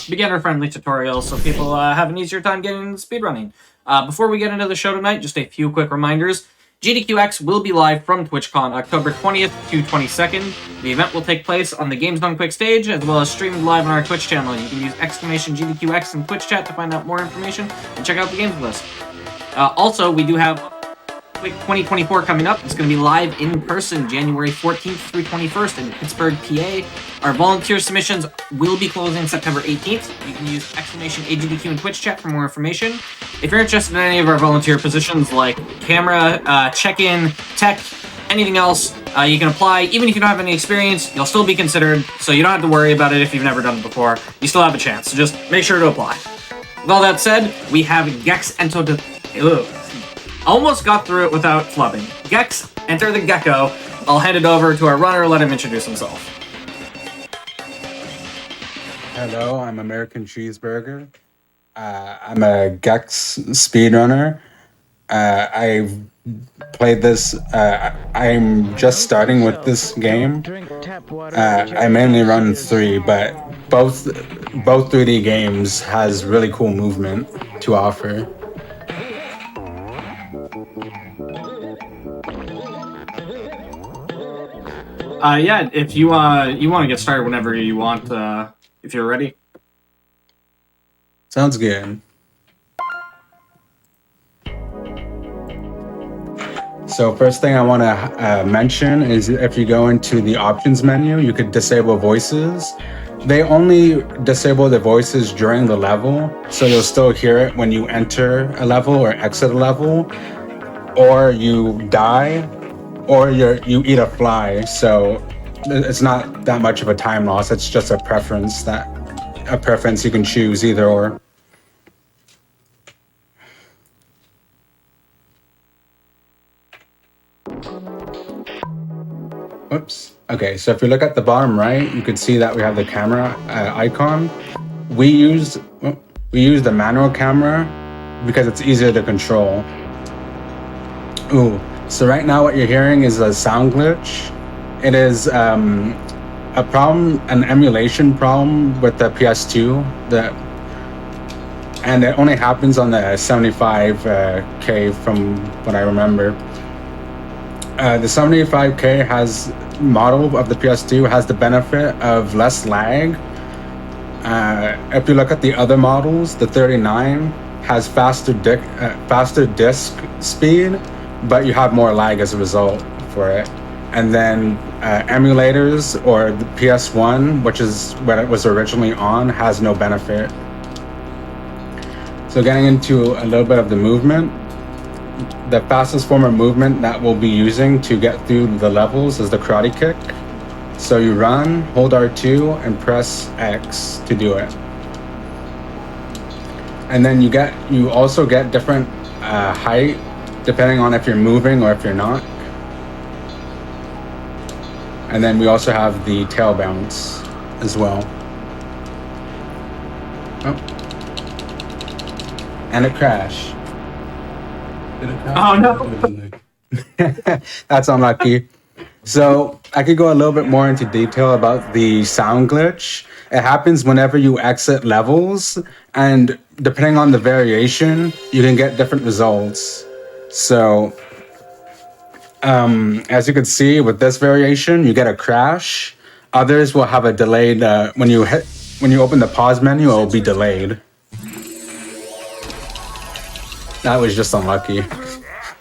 beginner-friendly tutorial so people have an easier time getting into speedrunning. Before we get into the show tonight, just a few quick reminders. GDQX will be live from TwitchCon October 20th to 22nd. The event will take place on the Games Done Quick stage, as well as streamed live on our Twitch channel. You can use !GDQX in Twitch chat to find out more information and check out the games list. Also, we do have Quick 2024 coming up. It's going to be live in person January 14th through 21st in Pittsburgh, PA. Our volunteer submissions will be closing September 18th. You can use !AGDQ in Twitch chat for more information. If you're interested in any of our volunteer positions like camera, check-in, tech, anything else, you can apply. Even if you don't have any experience, you'll still be considered, so you don't have to worry about it if you've never done it before. You still have a chance, so just make sure to apply. With all that said, we have Gex Ento de... Almost got through it without flubbing. Gex, enter the Gecko. I'll hand it over to our runner, let him introduce himself. Hello, I'm American Cheeseburger. I'm a Gex speedrunner. I've played this, I'm just starting with this game. I mainly run 3, but both 3D games has really cool movement to offer. Yeah, if you want to get started whenever you want, if you're ready. Sounds good. So first thing I want to mention is if you go into the options menu, you could disable voices. They only disable the voices during the level, so you'll still hear it when you enter a level or exit a level, or you die, or you eat a fly. So it's not that much of a time loss. It's just a preference you can choose either or. Oops. Okay, so if you look at the bottom right, you could see that we have the camera icon. We use the manual camera because it's easier to control. Ooh, so right now what you're hearing is a sound glitch. It is a problem, an emulation problem with the PS2, and it only happens on the 75K from what I remember. The 75K model of the PS2 has the benefit of less lag. If you look at the other models, the 39 has faster disk speed, but you have more lag as a result for it. And then emulators or the PS1, which is what it was originally on, has no benefit. So getting into a little bit of the movement, the fastest form of movement that we'll be using to get through the levels is the karate kick. So you run, hold R2, and press X to do it. And then you also get different height depending on if you're moving or if you're not. And then we also have the tail bounce as well. Oh. And a crash. Did it crash? Oh no! That's unlucky. So I could go a little bit more into detail about the sound glitch. It happens whenever you exit levels, and depending on the variation, you can get different results. So as you can see with this variation, you get a crash. Others will have a delayed, when you open the pause menu, it will be delayed. That was just unlucky.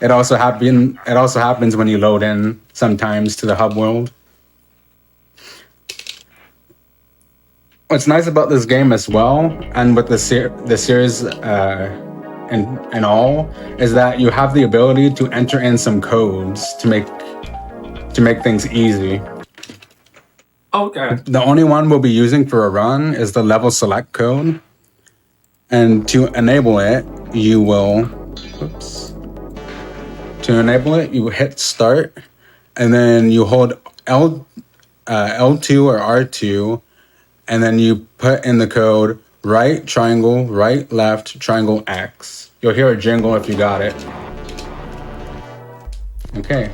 It also happens when you load in sometimes to the hub world. What's nice about this game as well, and with the series and all, is that you have the ability to enter in some codes to make things easy. Okay. The only one we'll be using for a run is the level select code, and to enable it, you will. To enable it, you hit start, and then you hold L2 or R2, and then you put in the code right triangle, right left triangle X. You'll hear a jingle if you got it. Okay.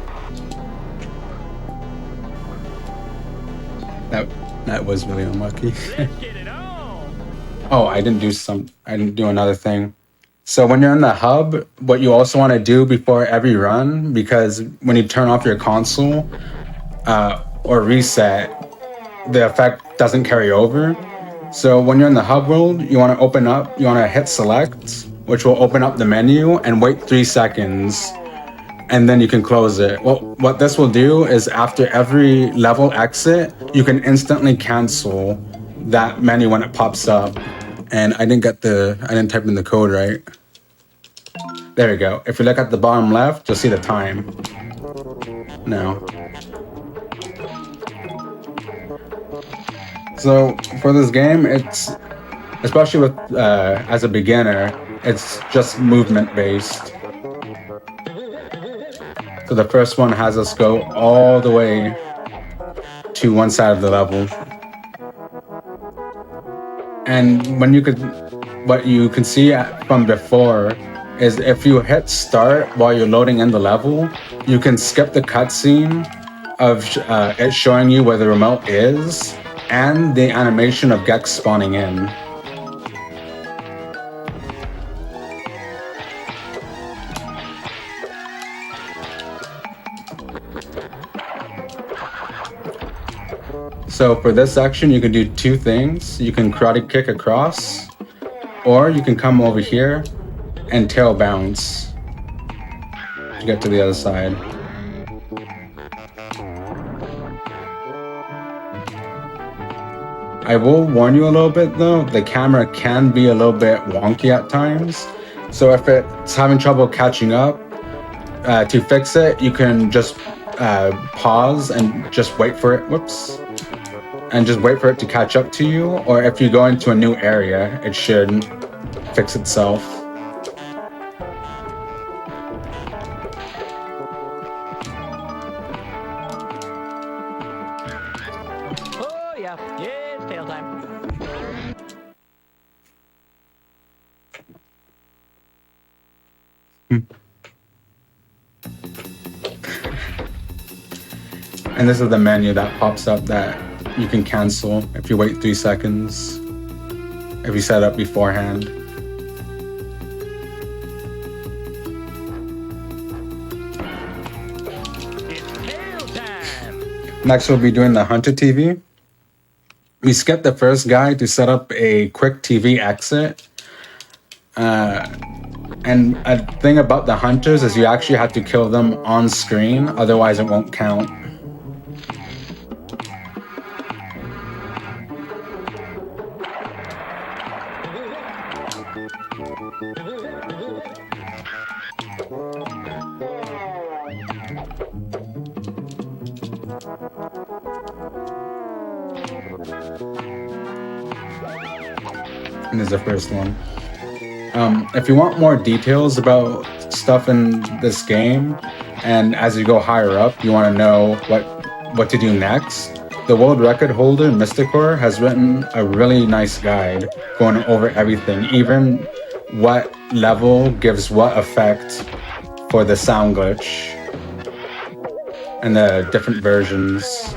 That was really unlucky. Let's get it on. Oh, I didn't do another thing. So when you're in the hub, what you also want to do before every run, because when you turn off your console or reset, the effect doesn't carry over. So when you're in the hub world, you want to hit select, which will open up the menu and wait 3 seconds. And then you can close it. Well, what this will do is after every level exit, you can instantly cancel that menu when it pops up. And I didn't type in the code right. There we go. If you look at the bottom left, you'll see the time. Now. So for this game, it's, especially with as a beginner, it's just movement based. So the first one has us go all the way to one side of the level. And what you can see from before is if you hit start while you're loading in the level, you can skip the cutscene of it showing you where the remote is and the animation of Gex spawning in. So for this section, you can do 2 things. You can karate kick across, or you can come over here and tail bounce to get to the other side. I will warn you a little bit though, the camera can be a little bit wonky at times. So if it's having trouble catching up, to fix it, you can just pause and just wait for it. Whoops. And just wait for it to catch up to you, or if you go into a new area, it should fix itself. Oh yeah, it's tail time. And this is the menu that pops up that you can cancel if you wait 3 seconds, if you set up beforehand. It's tail time. Next, we'll be doing the Hunter TV. We skipped the first guy to set up a quick TV exit. And a thing about the hunters is you actually have to kill them on screen, otherwise it won't count. And this is the first one. If you want more details about stuff in this game, and as you go higher up, you want to know what to do next, the world record holder, Mysticor, has written a really nice guide going over everything, even what level gives what effect for the sound glitch and the different versions.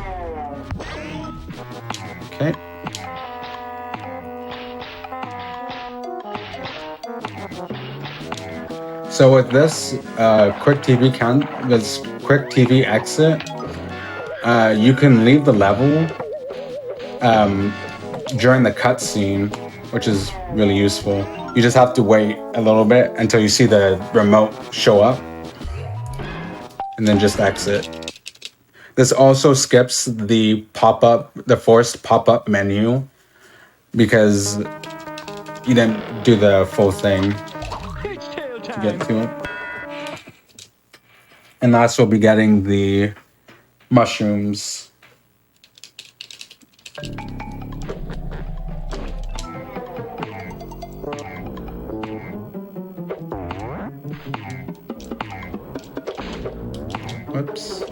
Okay. So with this quick TV exit, you can leave the level during the cutscene, which is really useful. You just have to wait a little bit until you see the remote show up, and then just exit. This also skips the forced pop-up menu, because you didn't do the full thing to get to it. And last, we'll be getting the mushrooms. Whoops.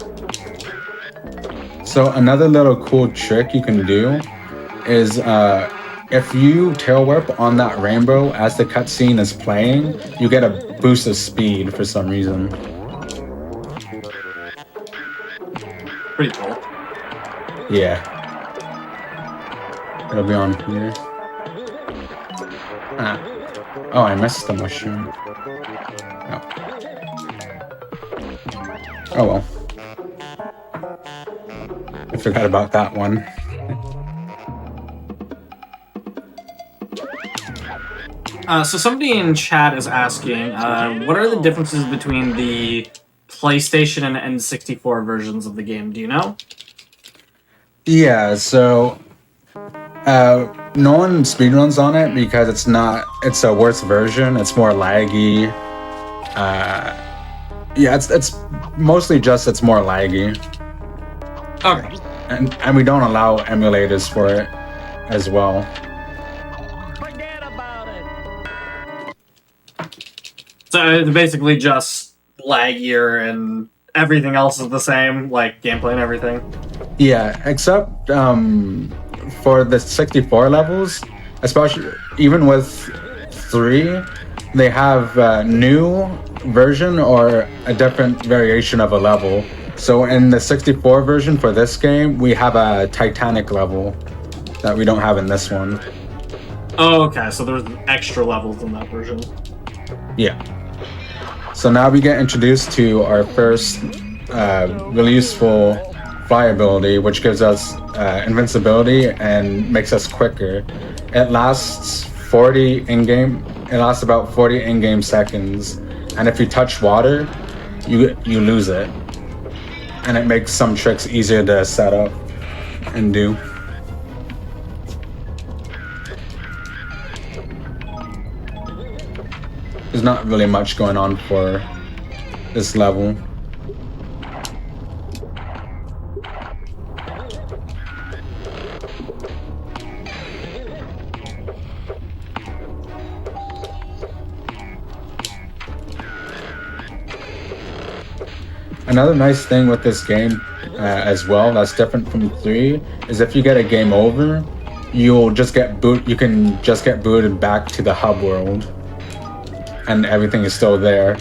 So another little cool trick you can do is if you tail whip on that rainbow as the cutscene is playing, you get a boost of speed for some reason. Pretty cool. Yeah. It'll be on here. Oh, I missed the mushroom. Oh. Oh well. I forgot about that one. So somebody in chat is asking, what are the differences between the PlayStation and N64 versions of the game? Do you know? Yeah, so no one speedruns on it because it's a worse version. It's more laggy. Yeah, it's mostly just it's more laggy. Okay. And we don't allow emulators for it as well. Forget about it. So it's basically just laggier and everything else is the same, like gameplay and everything. Yeah, except for the 64 levels, especially even with 3, they have a new version or a different variation of a level. So in the 64 version for this game, we have a Titanic level that we don't have in this one. Oh, okay, so there's extra levels in that version. Yeah. So now we get introduced to our first really useful fly ability, which gives us invincibility and makes us quicker. It lasts 40 in-game. It lasts about 40 in-game seconds, and if you touch water, you lose it. And it makes some tricks easier to set up and do. There's not really much going on for this level. Another nice thing with this game as well that's different from 3 is if you get a game over, you can just get booted back to the hub world and everything is still there.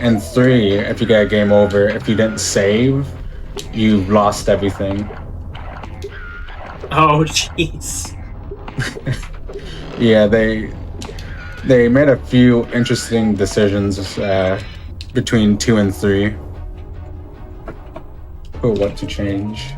In 3, if you get a game over, if you didn't save, you've lost everything. Oh, jeez. Yeah, they made a few interesting decisions between 2 and 3. For what to change.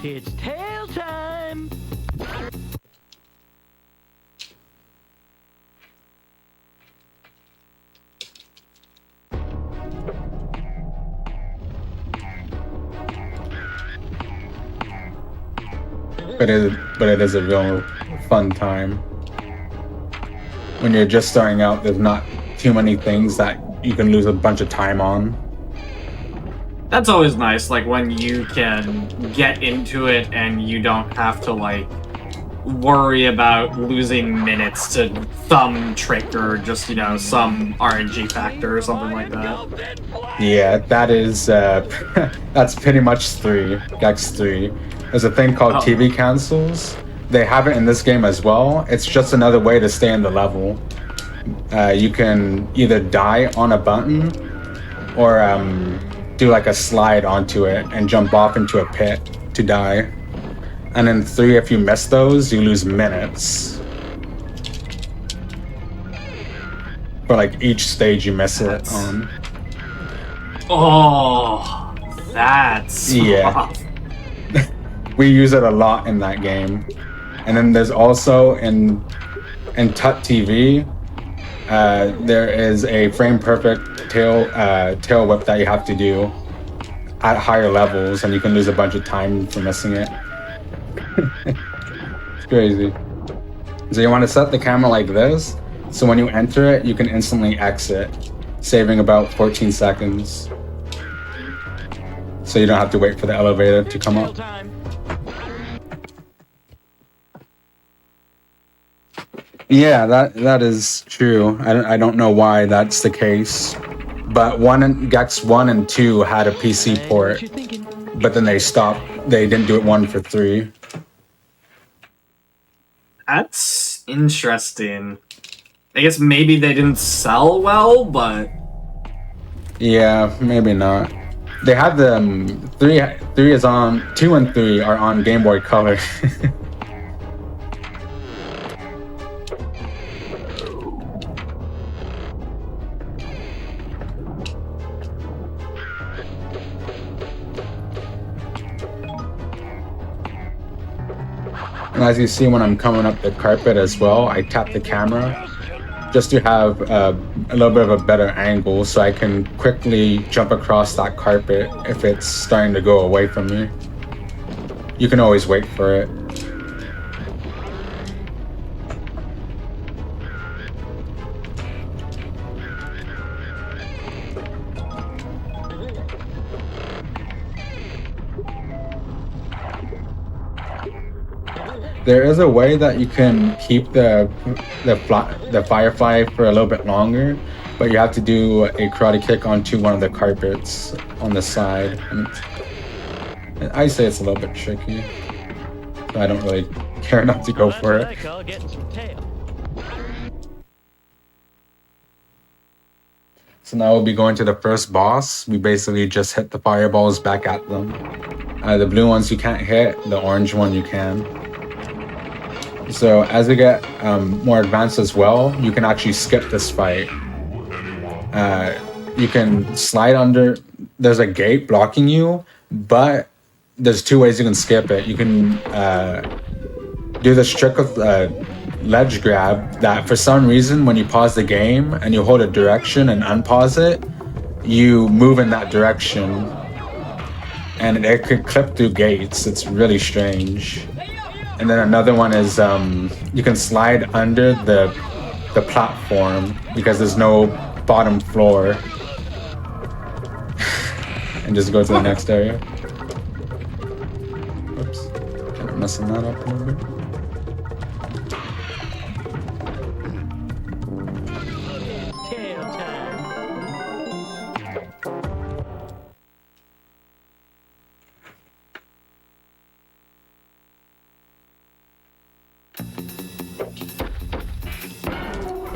It's tail time. But it is a real fun time. When you're just starting out, there's not too many things that you can lose a bunch of time on. That's always nice, like when you can get into it and you don't have to like worry about losing minutes to some trick or just, you know, some RNG factor or something like that. Yeah, that is that's pretty much 3. Gex 3. There's a thing called TV cancels. They have it in this game as well. It's just another way to stay in the level. You can either die on a button or do like a slide onto it and jump off into a pit to die. And in 3, if you miss those, you lose minutes. For like each stage you miss it on. Oh, that's Yeah. We use it a lot in that game. And then there's also in Tut TV, there is a frame perfect tail whip that you have to do at higher levels, and you can lose a bunch of time for missing it. It's crazy. So you want to set the camera like this, so when you enter it, you can instantly exit, saving about 14 seconds. So you don't have to wait for the elevator to come up. Yeah, that is true. I don't know why that's the case, but Gex 1 and 2 had a PC port, but then they stopped. They didn't do it 1 for 3. That's interesting. I guess maybe they didn't sell well, but Yeah, maybe not. They have the three is on 2 and 3 are on Game Boy Color. And as you see when I'm coming up the carpet as well, I tap the camera just to have a little bit of a better angle so I can quickly jump across that carpet if it's starting to go away from me. You can always wait for it. There is a way that you can keep the firefly for a little bit longer, but you have to do a karate kick onto one of the carpets on the side. And I say it's a little bit tricky, so I don't really care enough to go for it. So now we'll be going to the first boss. We basically just hit the fireballs back at them. The blue ones you can't hit, the orange one you can. So as we get more advanced as well, you can actually skip this fight. You can slide under, there's a gate blocking you, but there's 2 ways you can skip it. You can do this trick of ledge grab that for some reason when you pause the game and you hold a direction and unpause it, you move in that direction. And it could clip through gates. It's really strange. And then another one is you can slide under the platform because there's no bottom floor. And just go to the next area. Oops. Kind of messing that up a little bit.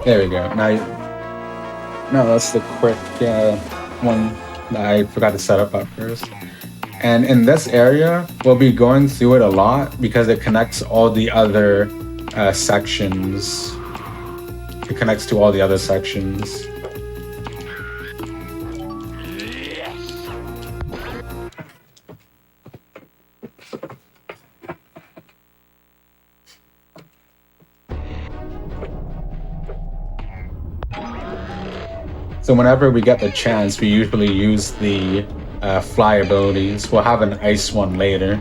There we go. Now that's the quick one that I forgot to set up at first. And in this area, we'll be going through it a lot because it connects all the other sections. It connects to all the other sections. So whenever we get the chance, we usually use the fly abilities. We'll have an ice one later.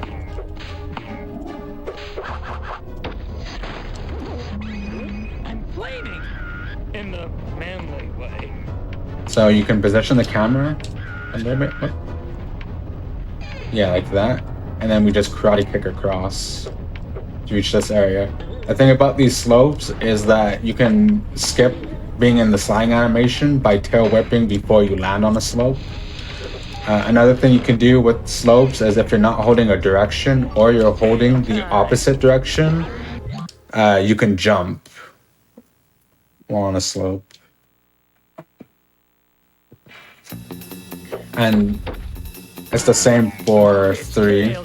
I'm flaming in the manly way. So you can position the camera a little bit. Oh. Yeah, like that. And then we just karate kick across to reach this area. The thing about these slopes is that you can skip being in the sliding animation by tail whipping before you land on a slope. Another thing you can do with slopes is if you're not holding a direction or you're holding the opposite direction, you can jump while on a slope. And it's the same for 3.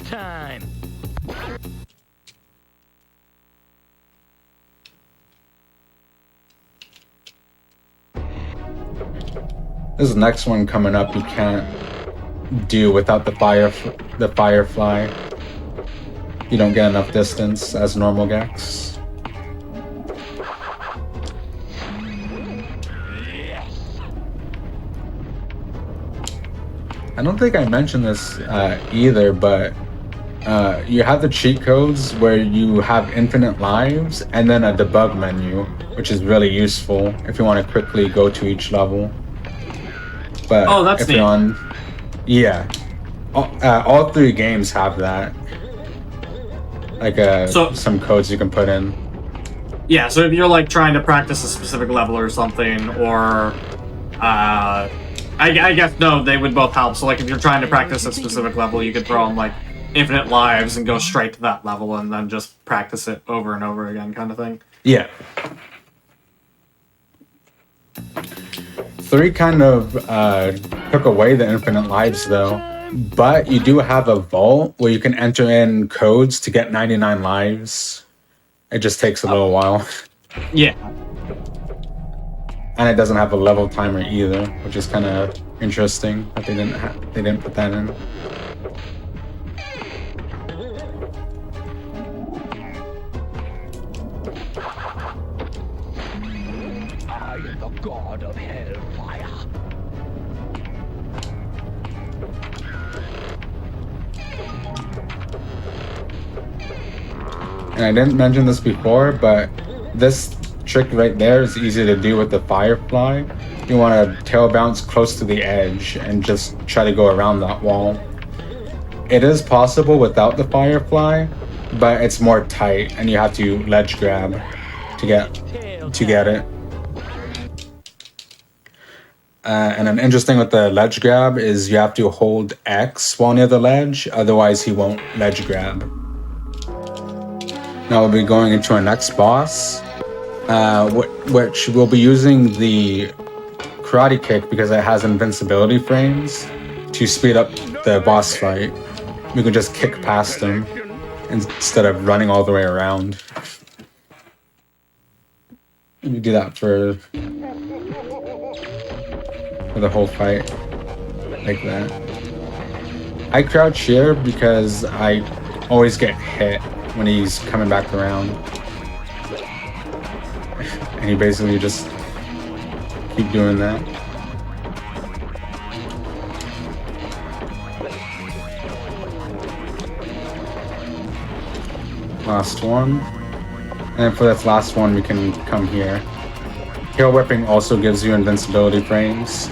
This next one coming up you can't do without the firefly. You don't get enough distance as normal Gex. I don't think I mentioned this either, but you have the cheat codes where you have infinite lives and then a debug menu, which is really useful if you want to quickly go to each level. But that's if neat. you're on, yeah, all 3 games have that. Like some codes you can put in. Yeah, so if you're like trying to practice a specific level or something, or I guess no, they would both help. So like if you're trying to practice a specific level, you could throw on like infinite lives and go straight to that level and then just practice it over and over again, kind of thing. Yeah. 3 kind of took away the infinite lives though, but you do have a vault where you can enter in codes to get 99 lives. It just takes a little while. Yeah. And it doesn't have a level timer either, which is kind of interesting that they didn't put that in. I am the god of hellfire. And I didn't mention this before, but this trick right there is easy to do with the firefly. You want to tail bounce close to the edge and just try to go around that wall. It is possible without the firefly, but it's more tight and you have to ledge grab to get it. And an interesting with the ledge grab is you have to hold X while near the ledge, otherwise he won't ledge grab. Now we'll be going into our next boss, which we'll be using the karate kick because it has invincibility frames to speed up the boss fight. We can just kick past him instead of running all the way around. Let me do that for the whole fight, like that. I crouch here because I always get hit when he's coming back around. And you basically just keep doing that. Last one. And for this last one, we can come here. Tail whipping also gives you invincibility frames.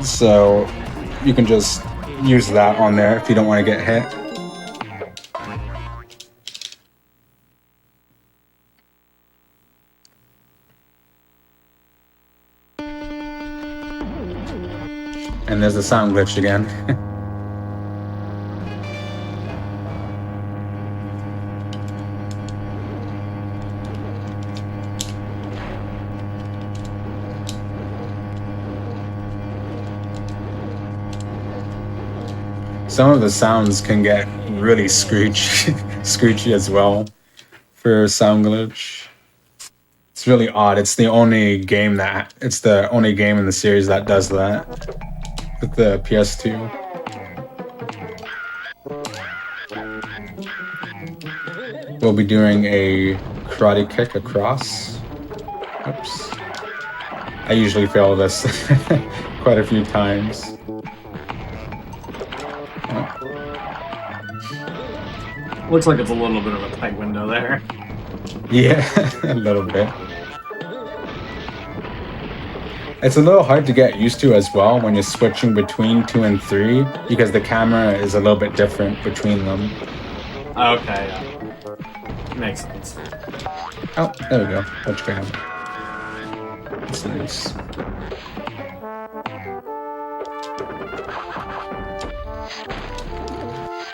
So you can just use that on there if you don't want to get hit. And there's the sound glitch again. Some of the sounds can get really screechy as well for sound glitch. It's really odd. It's the only game in the series that does that. With the PS2. We'll be doing a karate kick across. Oops. I usually fail this quite a few times. Looks like it's a little bit of a tight window there. Yeah, a little bit. It's a little hard to get used to as well when you're switching between 2 and 3 because the camera is a little bit different between them. Okay, yeah. Makes sense. Oh, there we go. Let's grab. That's nice.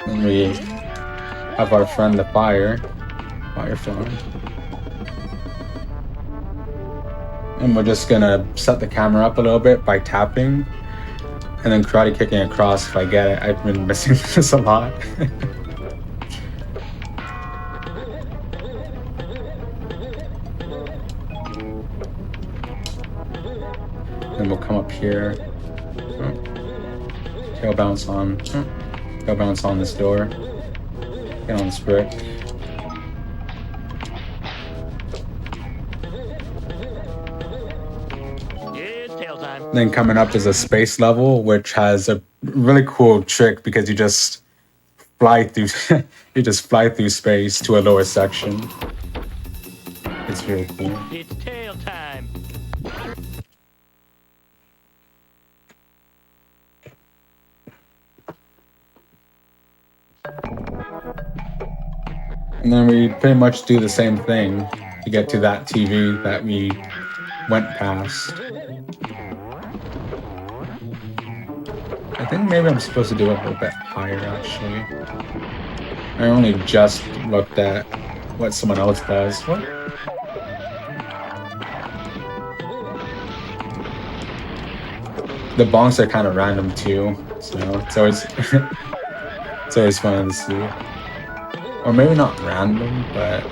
Then we have our friend the Firefly. And we're just gonna set the camera up a little bit by tapping and then karate kicking across if I get it. I've been missing this a lot. Then we'll come up here. Tail bounce on this door. Get on this brick. Then coming up is a space level, which has a really cool trick because you just fly through space to a lower section. It's really cool. It's tail time. And then we pretty much do the same thing to get to that TV that we went past. I think maybe I'm supposed to do it a little bit higher, actually. I only just looked at what someone else does. What? the bonks are kind of random too, so it's always it's always fun to see. Or maybe not random, but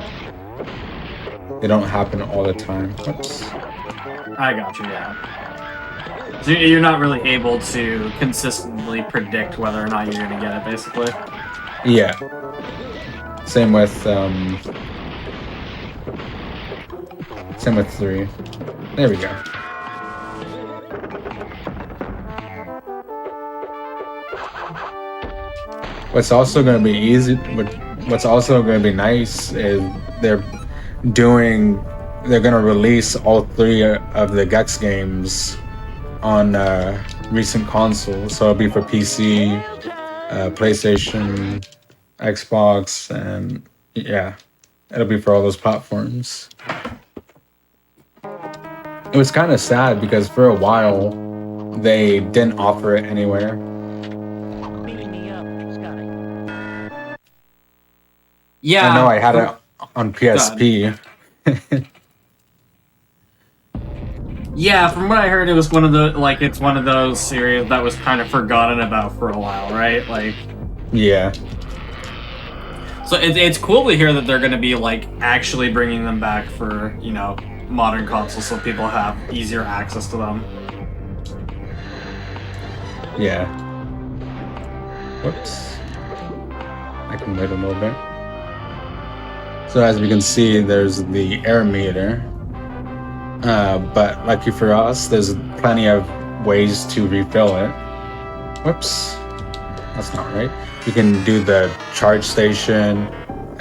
they don't happen all the time. Whoops. I got you, yeah. So you're not really able to consistently predict whether or not you're going to get it, basically. Yeah. Same with 3. There we go. What's also going to be easy, what's also going to be nice is they're going to release all 3 of the Gex games on recent consoles. So it'll be for PC, PlayStation, Xbox, and yeah, it'll be for all those platforms. It was kind of sad because for a while they didn't offer it anywhere. Yeah, I know I had it on PSP. Yeah, from what I heard, it was one of the it's one of those series that was kind of forgotten about for a while, right? Like, yeah. So it's cool to hear that they're going to be actually bringing them back for modern consoles, so people have easier access to them. Yeah. Whoops. I can wait a little bit. So as we can see, there's the air meter. But lucky for us, there's plenty of ways to refill it. Whoops. That's not right. You can do the charge station.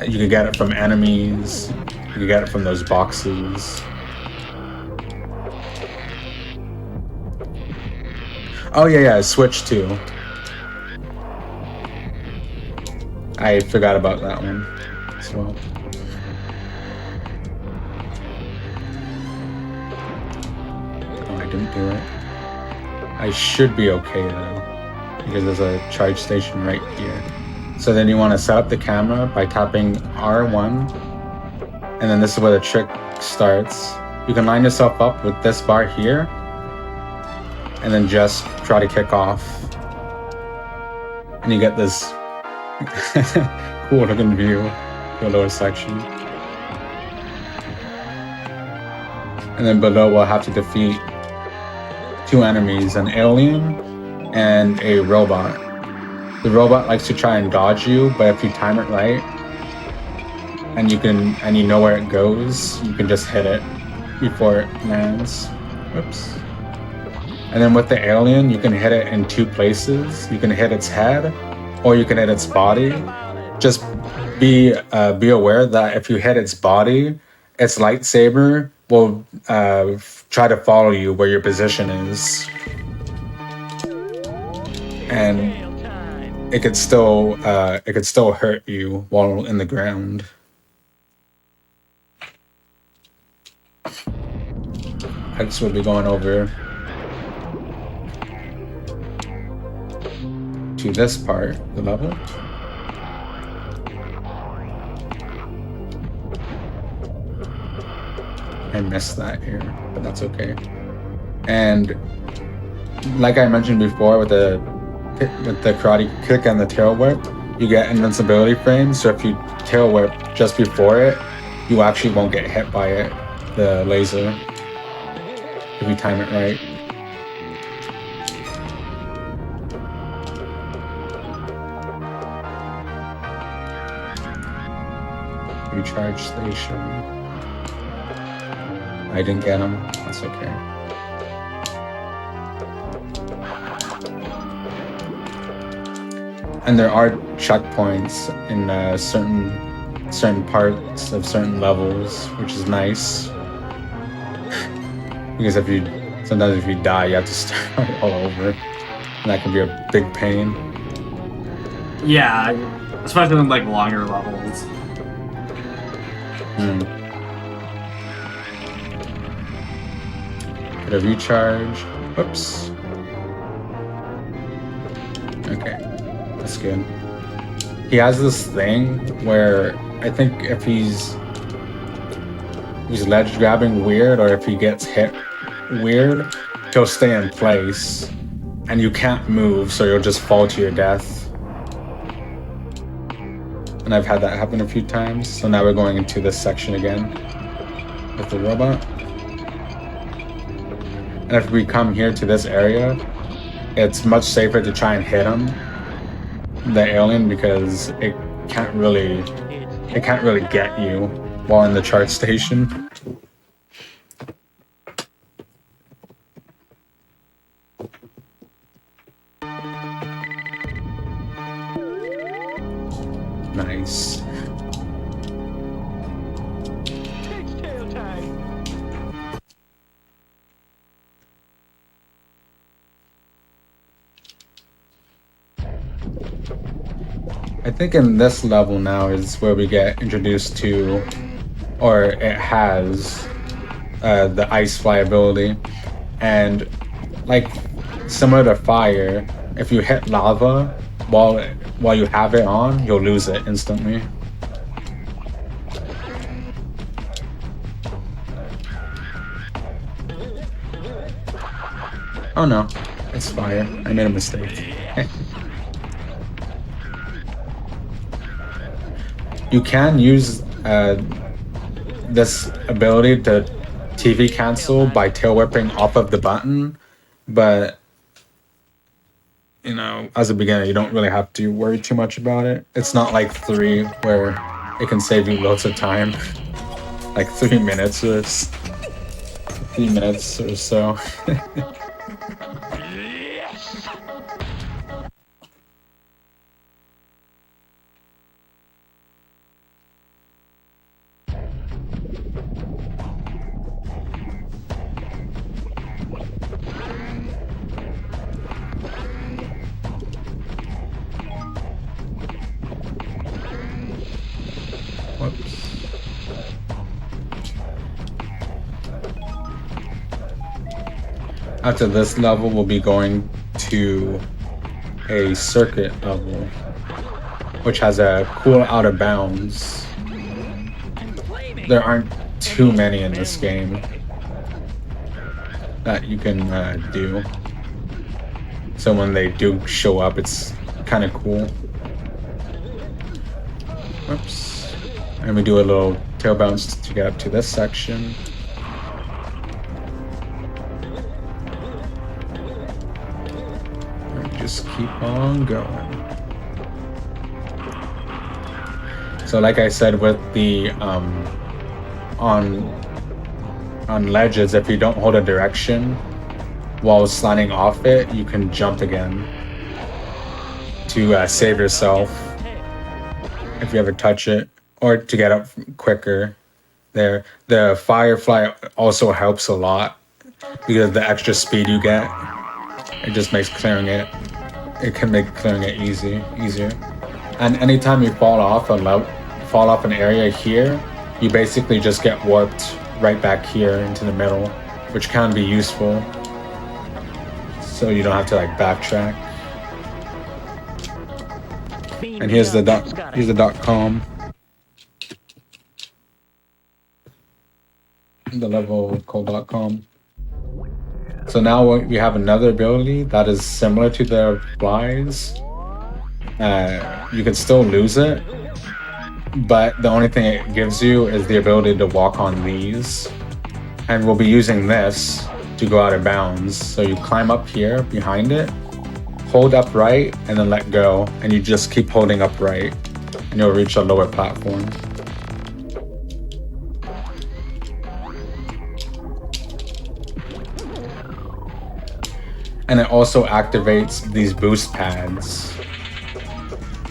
You can get it from enemies. You can get it from those boxes. Oh yeah, switch too. I forgot about that one as well. Didn't do it. I should be okay though, because there's a charge station right here. So then you want to set up the camera by tapping R1, and then this is where the trick starts. You can line yourself up with this bar here, and then just try to kick off, and you get this cool looking view of the lower section. And then below we'll have to defeat 2 enemies, an alien and a robot. The robot likes to try and dodge you, but if you time it right and you know where it goes, you can just hit it before it lands. Oops. And then with the alien, you can hit it in 2 places. You can hit its head or you can hit its body. Just be aware that if you hit its body, its lightsaber will try to follow you where your position is, and it could still hurt you while in the ground. I just will be going over to this part of the level. I missed that here, but that's okay. And like I mentioned before, with the karate kick and the tail whip, you get invincibility frames. So if you tail whip just before it, you actually won't get hit by it, the laser, if you time it right. Recharge station. I didn't get him. That's okay. And there are checkpoints in certain parts of certain levels, which is nice. Because sometimes if you die, you have to start all over, and that can be a big pain. Yeah, especially in longer levels. Get a recharge. Whoops. Okay, that's good. He has this thing where I think if he's ledge grabbing weird, or if he gets hit weird, he'll stay in place. and you can't move, so you'll just fall to your death. And I've had that happen a few times. So now we're going into this section again with the robot. And if we come here to this area, it's much safer to try and hit him, the alien, because it can't really get you while in the chart station. Nice. I think in this level now is where we get introduced to, or it has, the ice fly ability. And like similar to fire, if you hit lava while you have it on, you'll lose it instantly. Oh no, it's fire. I made a mistake. You can use this ability to TV cancel by tail whipping off of the button, but you know, as a beginner, you don't really have to worry too much about it. It's not like 3 where it can save you loads of time, like 3 minutes or 3 minutes or so. After this level, we'll be going to a circuit level, which has a cool out of bounds. There aren't too many in this game that you can do. So when they do show up, it's kind of cool. Whoops. And we do a little tail bounce to get up to this section. Just keep on going. So like I said, with the on ledges, if you don't hold a direction while sliding off it, you can jump again to save yourself if you ever touch it, or to get up quicker. There, the firefly also helps a lot because the extra speed you get, it just makes clearing it. It can make clearing it easier. And anytime you fall off an area here, you basically just get warped right back here into the middle, which can be useful. So you don't have to like backtrack. And here's the .com. The level called .com. So now we have another ability that is similar to the flies. You can still lose it, but the only thing it gives you is the ability to walk on these. And we'll be using this to go out of bounds. So you climb up here behind it, hold upright, and then let go. And you just keep holding upright, and you'll reach a lower platform. And it also activates these boost pads,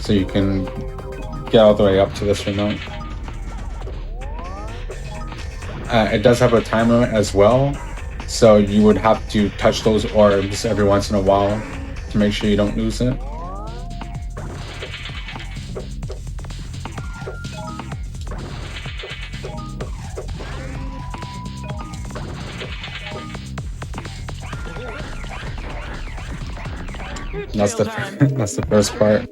so you can get all the way up to this remote. It does have a time limit as well, so you would have to touch those orbs every once in a while to make sure you don't lose it. That's the first part.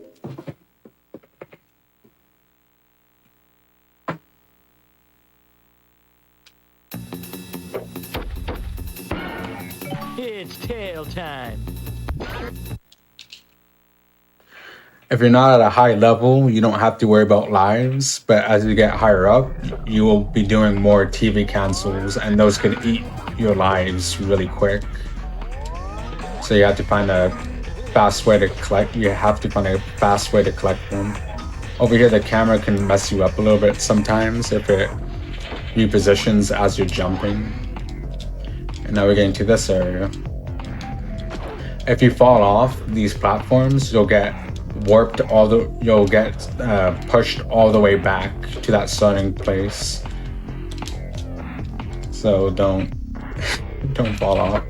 It's tail time. If you're not at a high level, you don't have to worry about lives, but as you get higher up, you will be doing more TV cancels, and those could eat your lives really quick. So you have to find a fast way to collect. You have to find a fast way to collect them. Over here, the camera can mess you up a little bit sometimes if it repositions as you're jumping. And now we're getting to this area. If you fall off these platforms, you'll get warped you'll get pushed all the way back to that starting place. So don't fall off.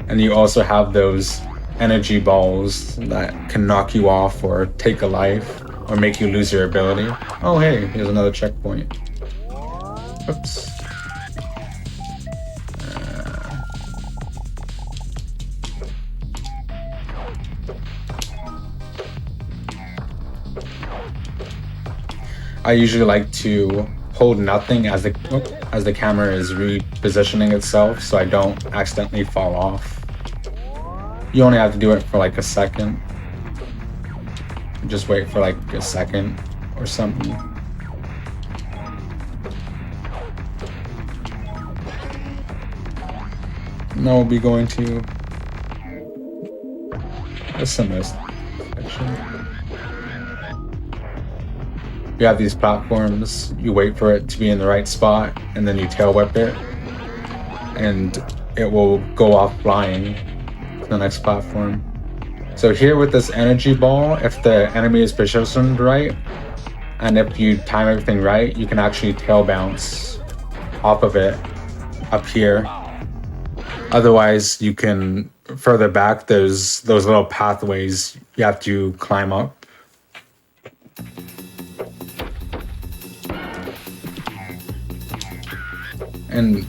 And you also have those energy balls that can knock you off or take a life or make you lose your ability. Oh hey, here's another checkpoint. Oops. I usually like to hold nothing as the camera is repositioning itself, so I don't accidentally fall off. You only have to do it for like a second. Just wait for like a second or something. Now we'll be going to a similar section. You have these platforms, you wait for it to be in the right spot, and then you tail whip it, and it will go off flying to the next platform. So here with this energy ball, if the enemy is positioned right, and if you time everything right, you can actually tail bounce off of it up here. Otherwise, you can further back, there's those little pathways you have to climb up. And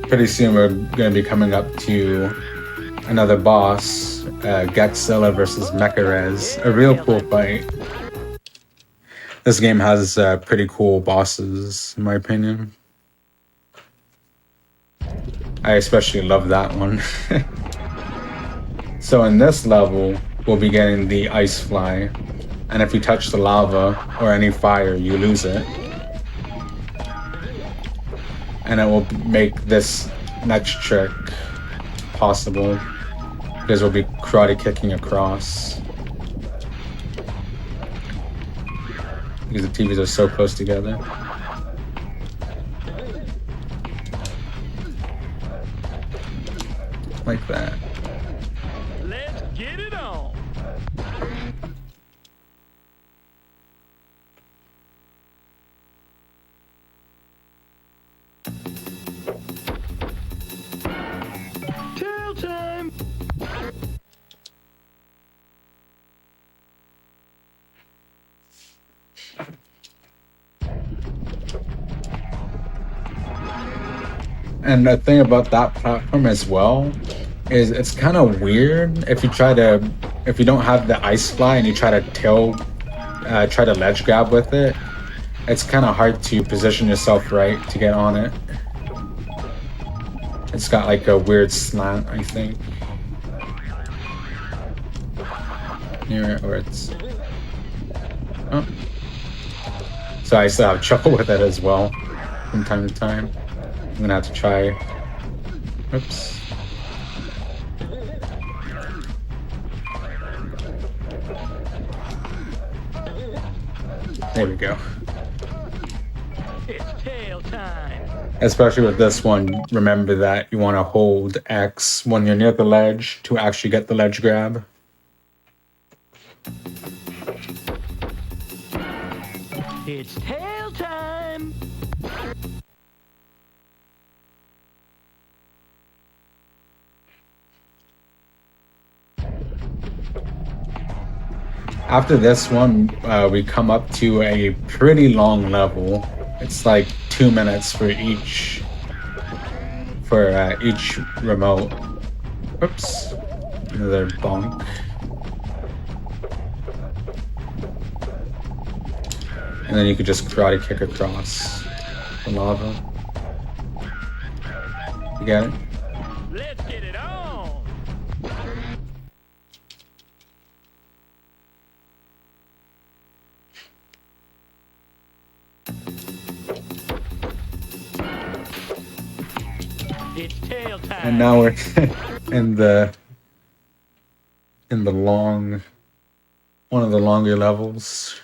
pretty soon we're going to be coming up to another boss, Gecko versus Mecha. A real cool fight. This game has pretty cool bosses, in my opinion. I especially love that one. So in this level, we'll be getting the ice fly. And if you touch the lava or any fire, you lose it. And it will make this next trick possible, because we'll be karate kicking across. Because the TVs are so close together. Like that. Let's get it on. Tail time. And the thing about that platform as well is it's kind of weird if you don't have the ice fly and you try to ledge grab with it. It's kind of hard to position yourself right to get on it. It's got like a weird slant, I think. Near it, or it's... Oh. So I still have trouble with it as well from time to time. I'm gonna have to try... Oops. There we go. It's tail time. Especially with this one, remember that you want to hold X when you're near the ledge to actually get the ledge grab. It's tail time. After this one, we come up to a pretty long level. It's like 2 minutes for each remote. Oops, another bonk. And then you could just karate kick across the lava. You get it? Let's get it on. It's tail time. And now we're in the long, one of the longer levels.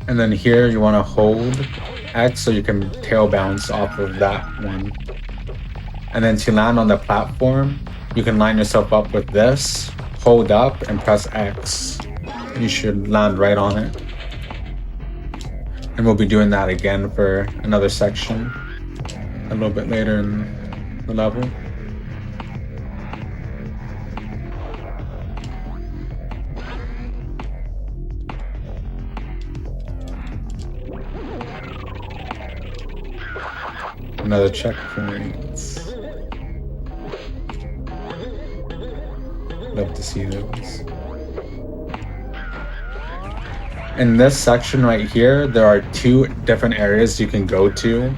And then here you want to hold X so you can tail bounce off of that one. And then to land on the platform, you can line yourself up with this, hold up, and press X. You should land right on it. And we'll be doing that again for another section a little bit later in the level. Another checkpoint. Love to see those. In this section right here, there are 2 different areas you can go to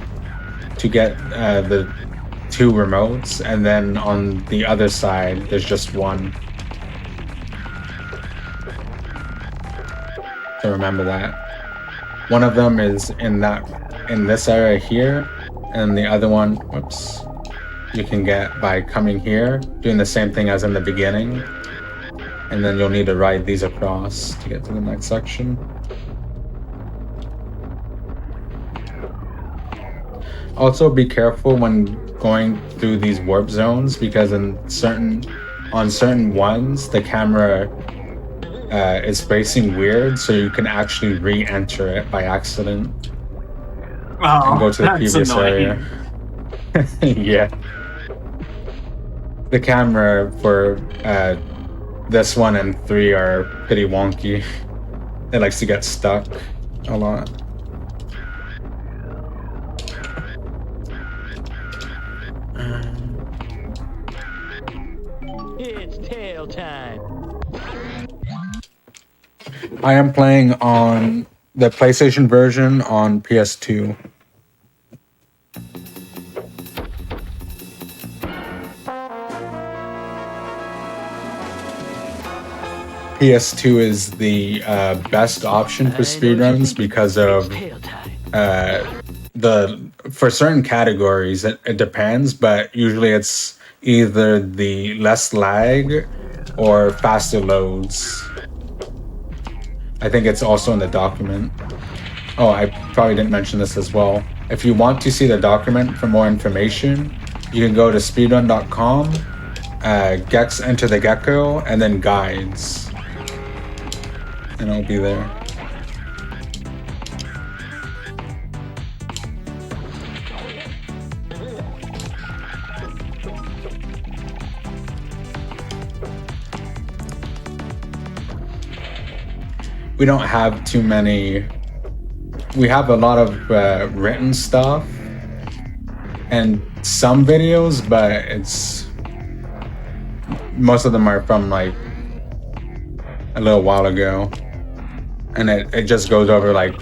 get the 2 remotes, and then on the other side, there's just one. So remember that. One of them is in this area here, and the other one, whoops, you can get by coming here, doing the same thing as in the beginning, and then you'll need to ride these across to get to the next section. Also, be careful when going through these warp zones, because on certain ones, the camera is facing weird, so you can actually re-enter it by accident. Oh, And go to the that's previous annoying. area. Yeah. The camera for this one and 3 are pretty wonky. It likes to get stuck a lot. It's tail time. I am playing on the PlayStation version on PS2. PS2 is the best option for speedruns because of for certain categories it depends, but usually it's either the less lag or faster loads. I think it's also in the document. Oh, I probably didn't mention this as well. If you want to see the document for more information, you can go to speedrun.com, enter the Gecko, and then guides. And I'll be there. We don't have too many. We have a lot of written stuff and some videos, but most of them are from like a little while ago, and it just goes over like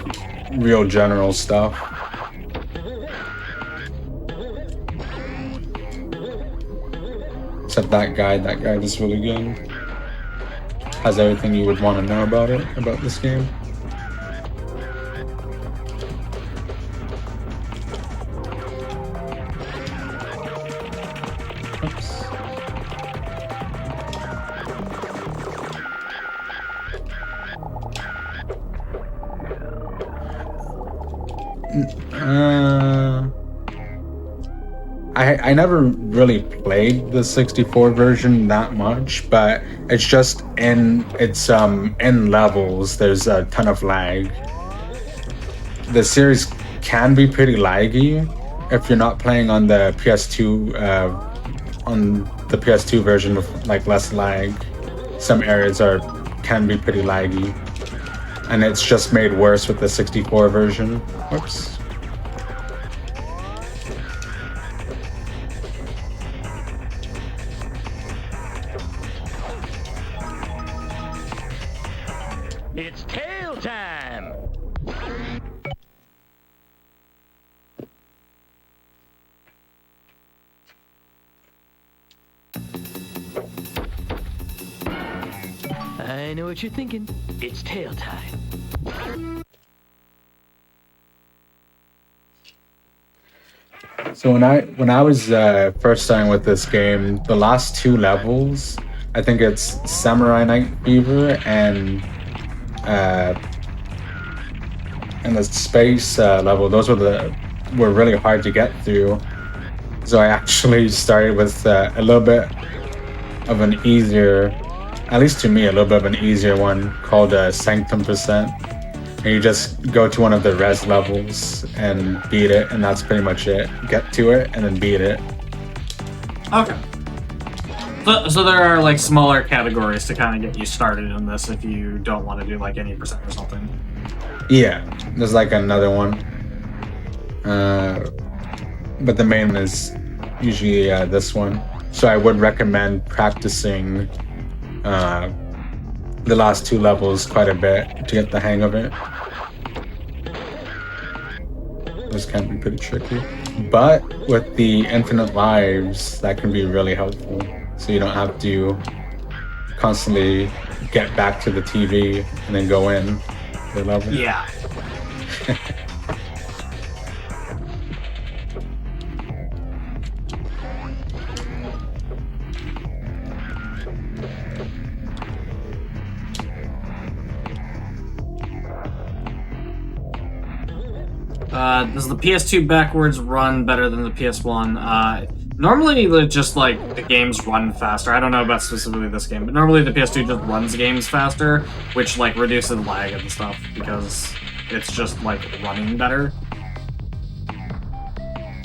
real general stuff. Except that guide is really good. Has everything you would want to know about this game. Oops. I never really played the 64 version that much, but it's just in levels there's a ton of lag. The series can be pretty laggy if you're not playing on the PS2 version with like less lag. Some areas can be pretty laggy. and it's just made worse with the 64 version. Whoops. It's tail time! I know what you're thinking. It's tail time. So when I was first starting with this game, the last 2 levels, I think it's Samurai Night Fever and the space level. Those were really hard to get through. So I actually started with a little bit of an easier, at least to me, a little bit of an easier one called Sanctum Percent. And you just go to one of the res levels and beat it, and that's pretty much it. Get to it and then beat it. Okay. So there are like smaller categories to kind of get you started in this if you don't want to do like any percent or something. Yeah, there's like another one. But the main is usually this one. So I would recommend practicing the last 2 levels quite a bit to get the hang of it. This can be pretty tricky. But with the infinite lives, that can be really helpful. So you don't have to constantly get back to the TV and then go in to the level. Yeah. Does the PS2 backwards run better than the PS1? Normally, just like the games run faster. I don't know about specifically this game, but normally the PS2 just runs games faster, which like reduces lag and stuff because it's just like running better.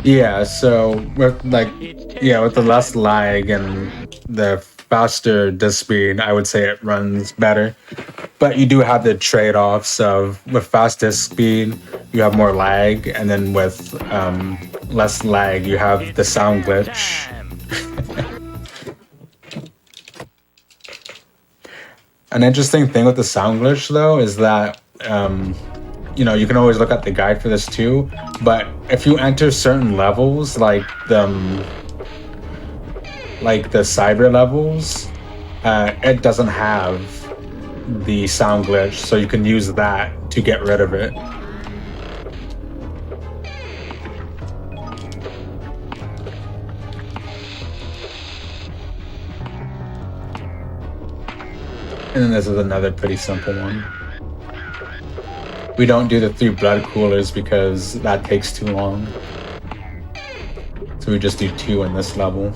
Yeah, so with with the less lag and the faster disk speed, I would say it runs better. But you do have the trade-offs of with fast disk speed, you have more lag, and then with less lag, you have the sound glitch. An interesting thing with the sound glitch, though, is that you can always look at the guide for this too. But if you enter certain levels, like the cyber levels, it doesn't have the sound glitch, so you can use that to get rid of it. And then this is another pretty simple one. We don't do the 3 blood coolers because that takes too long. So we just do 2 in this level.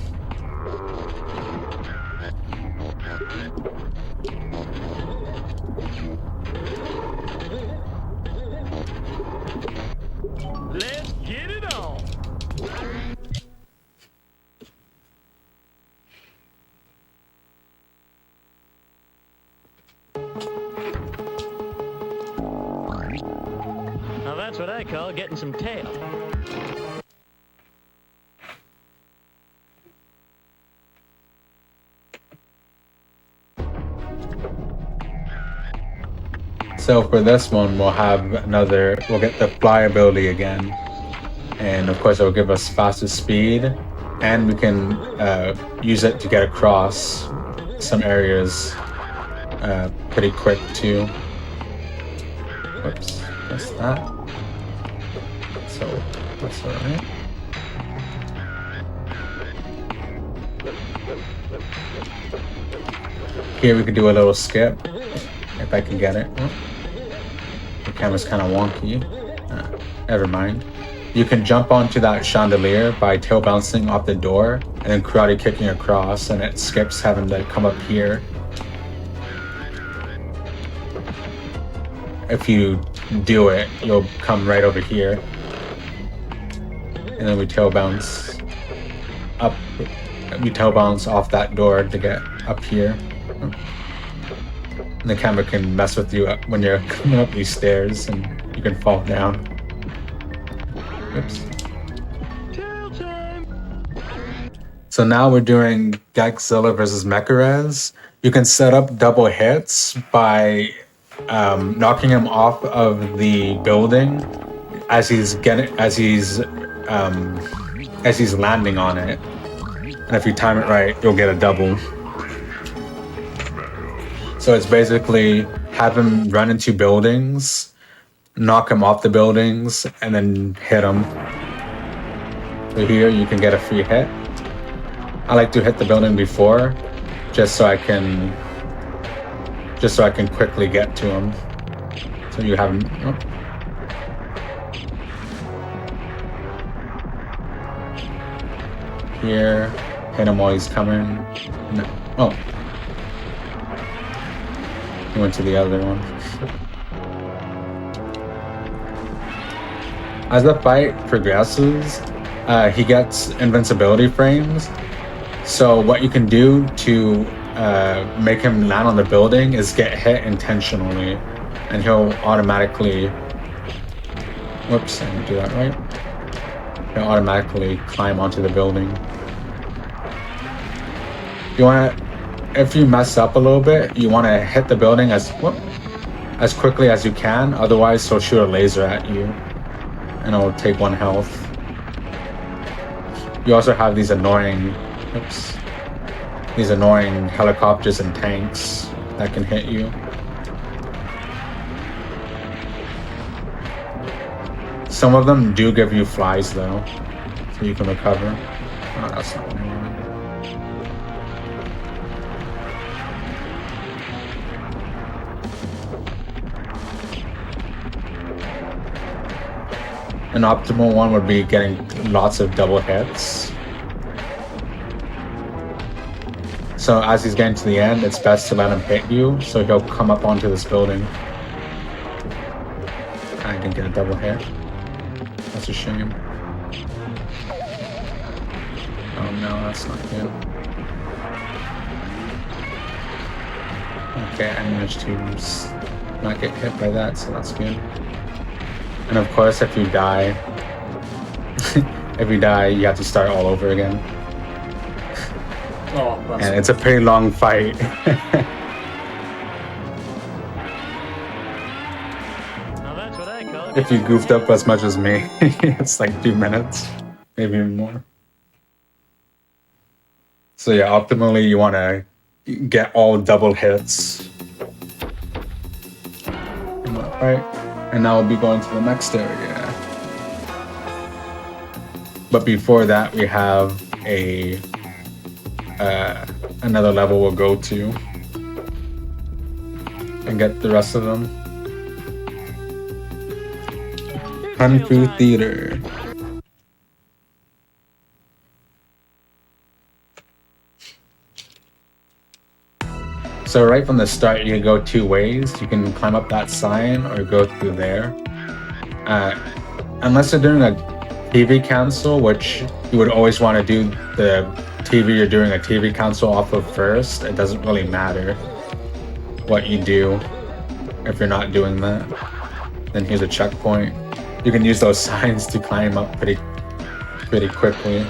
Let's get it on! Now that's what I call getting some tail. So for this one, we'll get the fly ability again. And of course, it will give us faster speed, and we can use it to get across some areas pretty quick too. Whoops, that's that. So that's all right. Here we could do a little skip, if I can get it. Oh, the camera's kind of wonky. Never mind. You can jump onto that chandelier by tail bouncing off the door and then karate kicking across, and it skips having to come up here. If you do it, you'll come right over here. And then we tail bounce up. We tail bounce off that door to get up here. And the camera can mess with you when you're coming up these stairs and you can fall down. Oops. So now we're doing Godzilla versus Mecharaz. You can set up double hits by knocking him off of the building as he's landing on it. And if you time it right, you'll get a double. So it's basically have him run into buildings, knock him off the buildings, and then hit him. So here you can get a free hit. I like to hit the building before, just so I can quickly get to him. So you have him. Oh. Here, hit him while he's coming. No. Oh, he went to the other one. As the fight progresses, he gets invincibility frames. So what you can do to make him land on the building is get hit intentionally, and he'll automatically. Whoops, I didn't do that right. He'll automatically climb onto the building. If you mess up a little bit, you want to hit the building as quickly as you can. Otherwise, he'll shoot a laser at you, and it'll take 1 health. You also have these annoying helicopters and tanks that can hit you. Some of them do give you flies though, so you can recover. Oh, that's not what I wanted. An optimal one would be getting lots of double hits. So as he's getting to the end, it's best to let him hit you, so he'll come up onto this building. I didn't get a double hit. That's a shame. Oh no, that's not good. Okay, I managed to not get hit by that, so that's good. And of course, if you die, you have to start all over again. Oh, and it's a pretty long fight. Now that's what I call If you goofed up as much as me, it's like 2 minutes, maybe even more. So yeah, optimally you want to get all double hits. Right. And now we'll be going to the next area. But before that, we have another level we'll go to and get the rest of them. Kung Fu Theater. So right from the start, you can go 2 ways. You can climb up that sign or go through there. Unless you're doing a TV cancel, which you would always want to do the TV you're doing a TV cancel off of first, it doesn't really matter what you do if you're not doing that. Then here's a checkpoint. You can use those signs to climb up pretty quickly.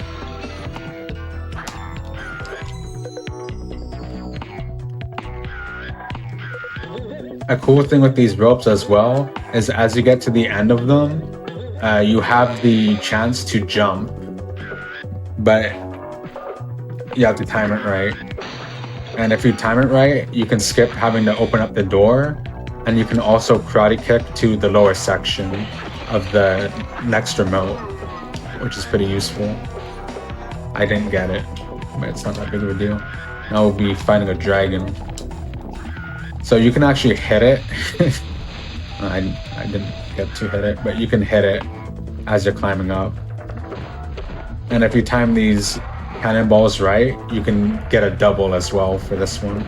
A cool thing with these ropes as well is as you get to the end of them, you have the chance to jump, but you have to time it right. And if you time it right, you can skip having to open up the door, and you can also karate kick to the lower section of the next remote, which is pretty useful. I didn't get it, but it's not that big of a deal. Now we'll be fighting a dragon. So you can actually hit it. I didn't get to hit it, but you can hit it as you're climbing up. And if you time these cannonballs right, you can get a double as well for this one.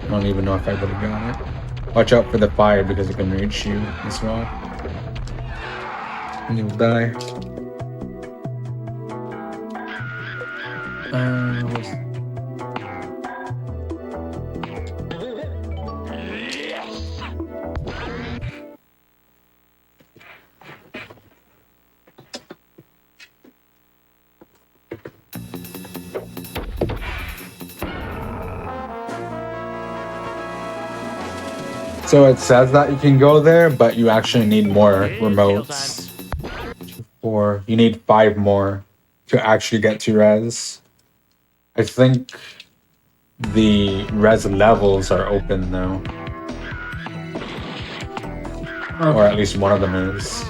I don't even know if I would have got it. Watch out for the fire because it can reach you as well. And you'll die. So it says that you can go there, but you actually need more remotes. Or you need 5 more to actually get to res. I think the res levels are open now. Or at least one of them is.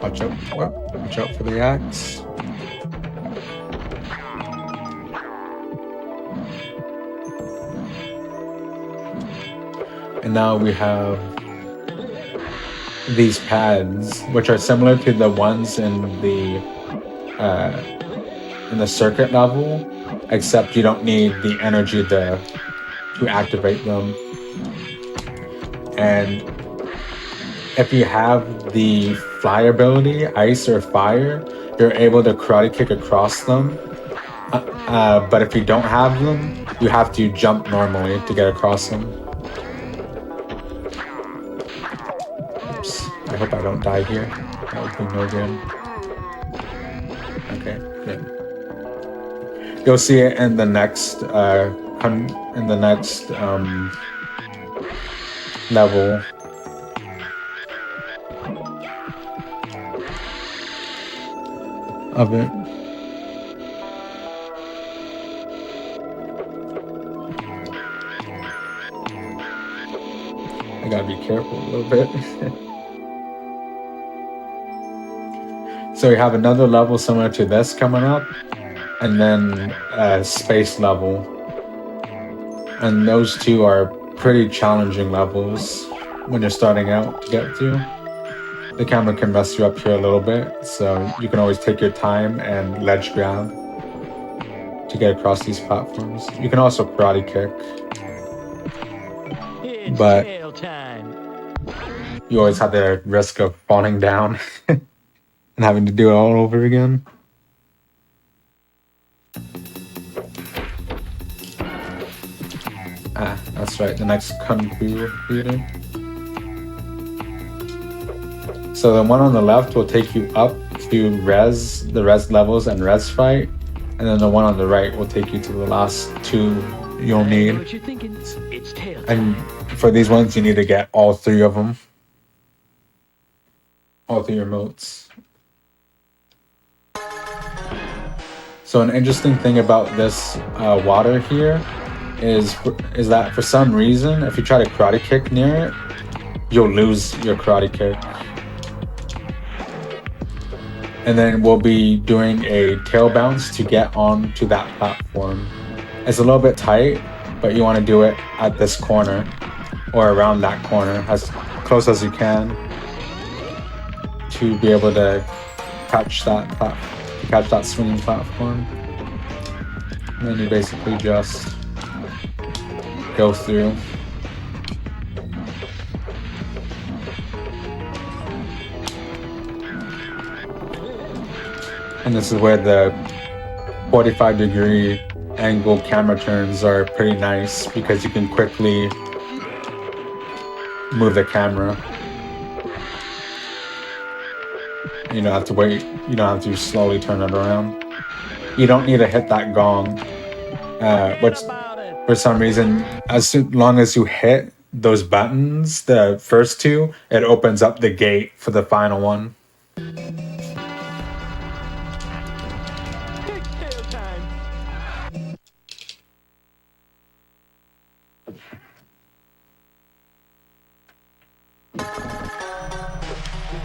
Watch out for the axe. And now we have these pads, which are similar to the ones in the circuit level, except you don't need the energy to activate them. And if you have the fly ability, ice or fire, you're able to karate kick across them. But if you don't have them, you have to jump normally to get across them. Oops. I hope I don't die here. That would be no good. Okay, good. You'll see it in the next level. Of it. I gotta be careful a little bit. So we have another level similar to this coming up, and then a space level. And those two are pretty challenging levels when you're starting out to get to. The camera can mess you up here a little bit, so you can always take your time and ledge grab to get across these platforms. You can also karate kick, but you always have the risk of falling down and having to do it all over again. Ah, that's right, the next Kung Fu theater. So the one on the left will take you up to the res levels and res fight, and then the one on the right will take you to the last 2 you'll need. And for these ones, you need to get all 3 of them, all 3 remotes. So an interesting thing about this water here is that for some reason, if you try to karate kick near it, you'll lose your karate kick. And then we'll be doing a tail bounce to get onto that platform. It's a little bit tight, but you want to do it at this corner or around that corner as close as you can to be able to catch that swinging platform. And then you basically just go through. And this is where the 45-degree angle camera turns are pretty nice because you can quickly move the camera. You don't have to wait. You don't have to slowly turn it around. You don't need to hit that gong, which for some reason, as long as you hit those buttons, the first 2, it opens up the gate for the final one.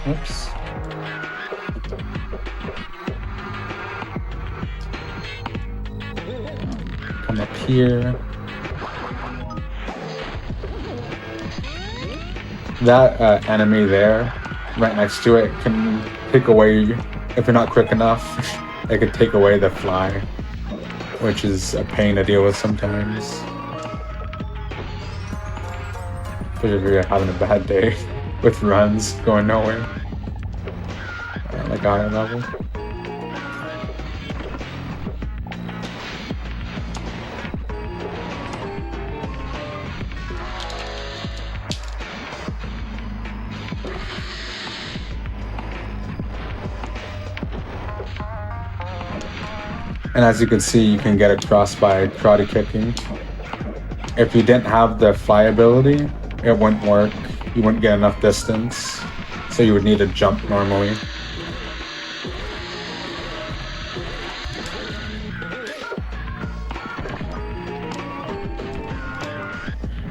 Oops. Come up here. That enemy there, right next to it, can take away, if you're not quick enough, it could take away the fly, which is a pain to deal with sometimes. Especially if you're having a bad day with runs going nowhere. Like a higher level. And as you can see, you can get across by karate kicking. If you didn't have the fly ability, it wouldn't work. You wouldn't get enough distance, so you would need to jump normally.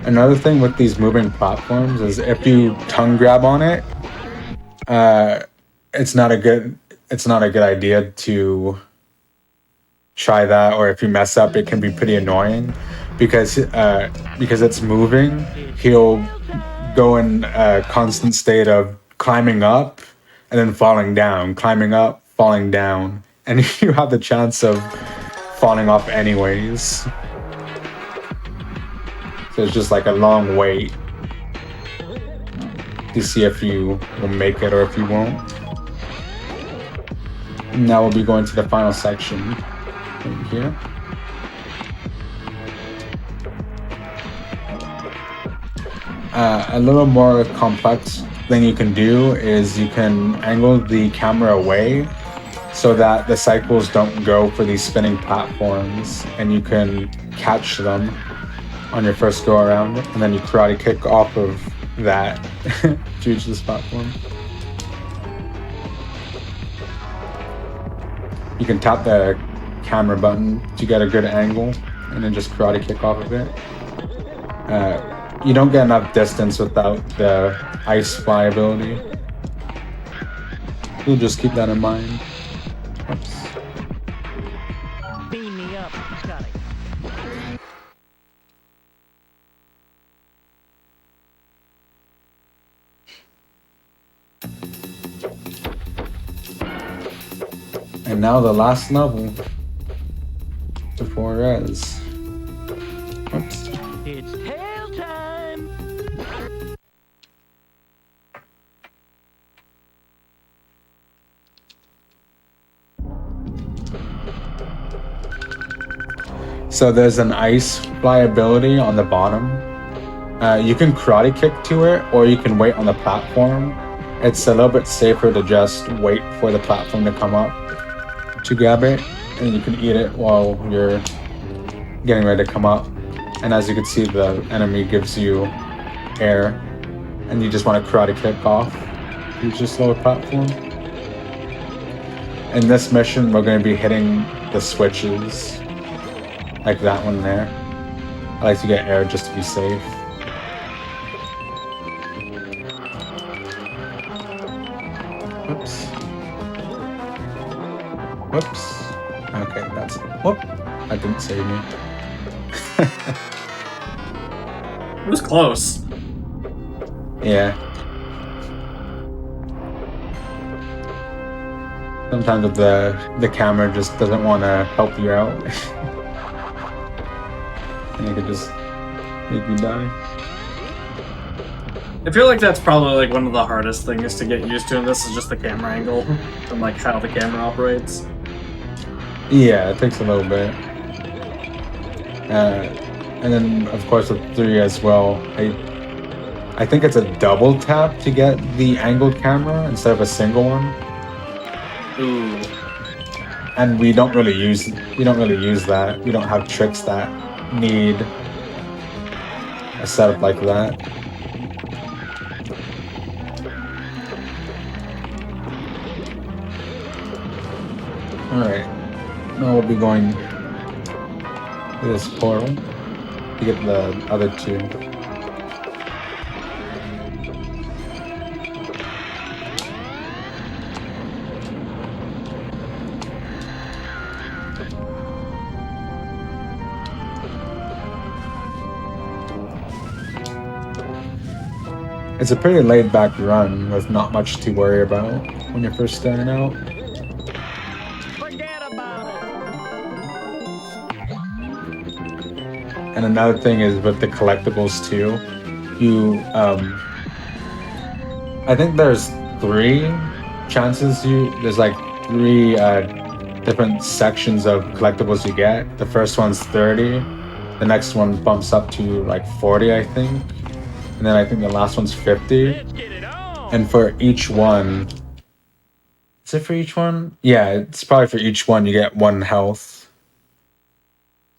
Another thing with these moving platforms is if you tongue grab on it, it's not a good idea to try that, or if you mess up, it can be pretty annoying because it's moving. He'll go in a constant state of climbing up and then falling down, climbing up, falling down, and you have the chance of falling off anyways. So it's just like a long wait to see if you will make it or if you won't. Now we'll be going to the final section right here. A little more complex thing you can do is you can angle the camera away so that the cycles don't go for these spinning platforms, and you can catch them on your first go around, and then you karate kick off of that to reach this platform. You can tap the camera button to get a good angle and then just karate kick off of it. You don't get enough distance without the ice fly ability. You'll just keep that in mind. Oops. Beam me up, Scotty. And now the last level before res. Oops. It's tail time. So there's an ice fly ability on the bottom. You can karate kick to it, or you can wait on the platform. It's a little bit safer to just wait for the platform to come up to grab it, and you can eat it while you're getting ready to come up. And as you can see, the enemy gives you air, and you just want to karate kick off. You just lower platform. In this mission, we're going to be hitting the switches, like that one there. I like to get air just to be safe. Whoops. Whoops. Okay, that's it. Whoop. That didn't save me. It was close. Yeah. Sometimes if the camera just doesn't want to help you out. And it could just make you die. I feel like that's probably like one of the hardest things to get used to, and this is just the camera angle and like how the camera operates. Yeah, it takes a little bit. And then of course with 3 as well, I think it's a double tap to get the angled camera instead of a single one. Ooh. And we don't really use that. We don't have tricks that need a setup like that. Alright, now we'll be going to this portal to get the other 2. It's a pretty laid-back run with not much to worry about when you're first starting out. Forget about it. And another thing is with the collectibles too, you I think there's 3 chances there's like 3 different sections of collectibles you get. The first one's 30, the next one bumps up to like 40, I think, and then I think the last one's 50. And for each one, is it for each one? Yeah, it's probably for each one you get 1 health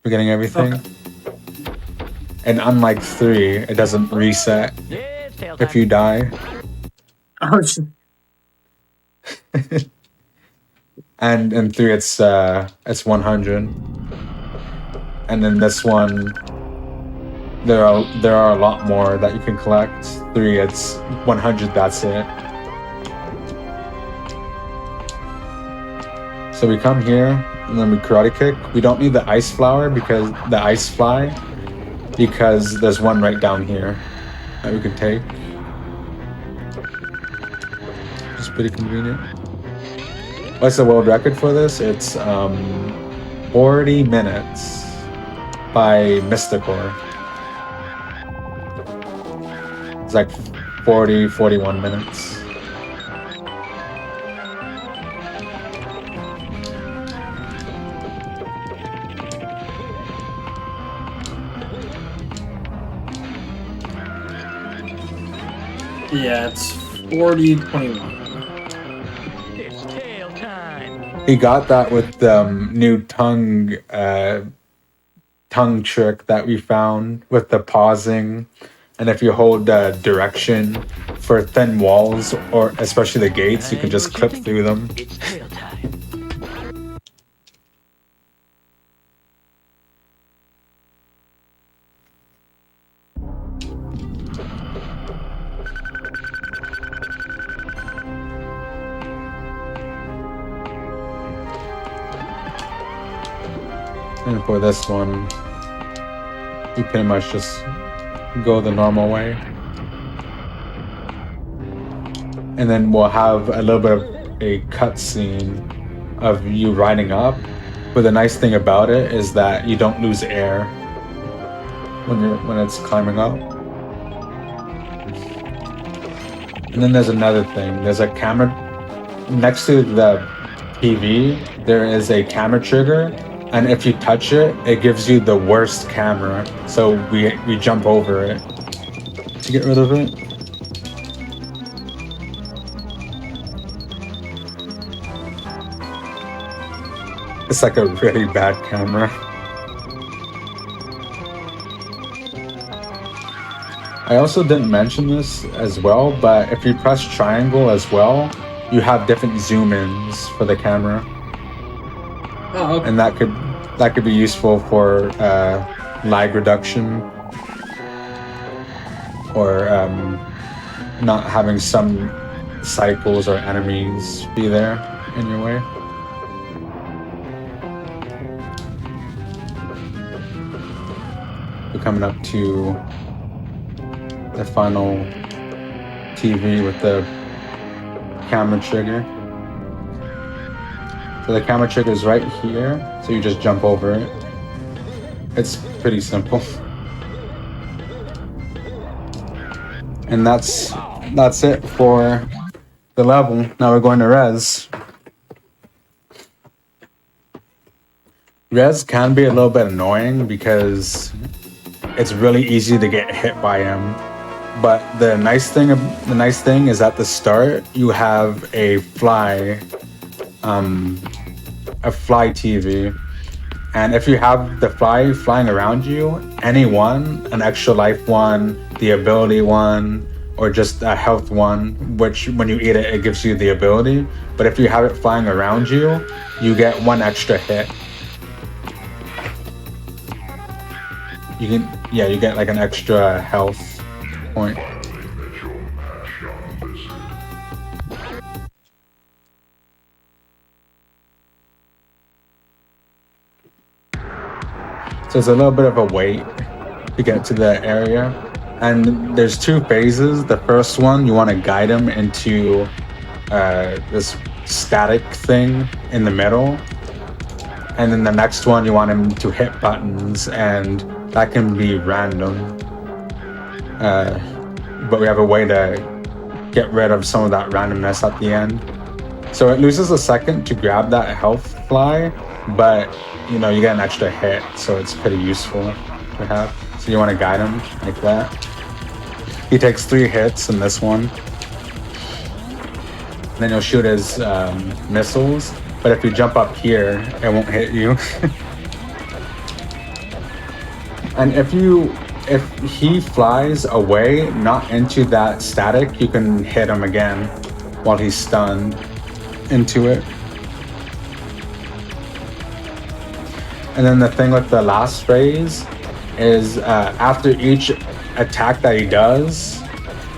for getting everything. Okay. And unlike 3, it doesn't reset if you die. Oh, And in 3 it's 100. And then this one there are a lot more that you can collect. 3 it's 100, that's it. So we come here and then we karate kick. We don't need the ice flower because the ice fly because there's one right down here that we can take. It's pretty convenient. What's the world record for this? It's 40 minutes by Mysticor. It's like 41 minutes. yeah, it's 40:21. It's tail time. He got that with the new tongue trick that we found with the pausing, and if you hold direction for thin walls or especially the gates, you can just clip through them. It's tail time. And for this one, you pretty much just go the normal way. And then we'll have a little bit of a cutscene of you riding up. But the nice thing about it is that you don't lose air when it's climbing up. And then there's another thing. There's a camera next to the TV. There is a camera trigger. And if you touch it, it gives you the worst camera. So we jump over it to get rid of it. It's like a really bad camera. I also didn't mention this as well, but if you press triangle as well, you have different zoom-ins for the camera. Oh, okay. And that could be useful for lag reduction or not having some cycles or enemies be there in your way. We're coming up to the final TV with the camera trigger. So the camera trigger is right here, so you just jump over it. It's pretty simple. And that's it for the level. Now we're going to Res. Res can be a little bit annoying because it's really easy to get hit by him. But the nice thing is at the start you have a fly TV, and if you have the fly flying around you, any one, an extra life one, the ability one, or just a health one, which when you eat it, it gives you the ability. But if you have it flying around you, you get 1 extra hit. You get like an extra health point. So it's a little bit of a wait to get to the area. And there's 2 phases. The first one, you want to guide him into this static thing in the middle. And then the next one, you want him to hit buttons, and that can be random. but we have a way to get rid of some of that randomness at the end. So it loses a second to grab that health fly, but you know, you get an extra hit, so it's pretty useful to have. So you want to guide him like that. He takes 3 hits in this one. And then you'll shoot his missiles, but if you jump up here, it won't hit you. And if he flies away, not into that static, you can hit him again while he's stunned into it. And then the thing with the last phase is after each attack that he does,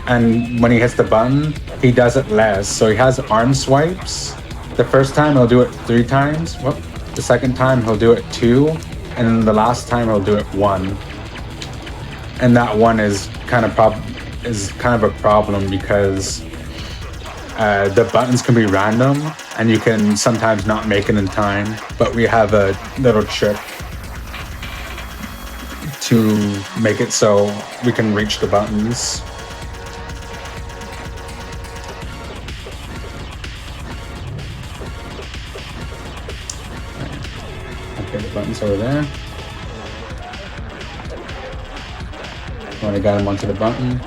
and when he hits the button, he does it less. So he has arm swipes. The first time he'll do it 3 times. Whoop. The second time he'll do it 2, and then the last time he'll do it 1. And that one is kind of a problem because the buttons can be random, and you can sometimes not make it in time. But we have a little trick to make it so we can reach the buttons. Okay, the button's over there. When I got him onto the button,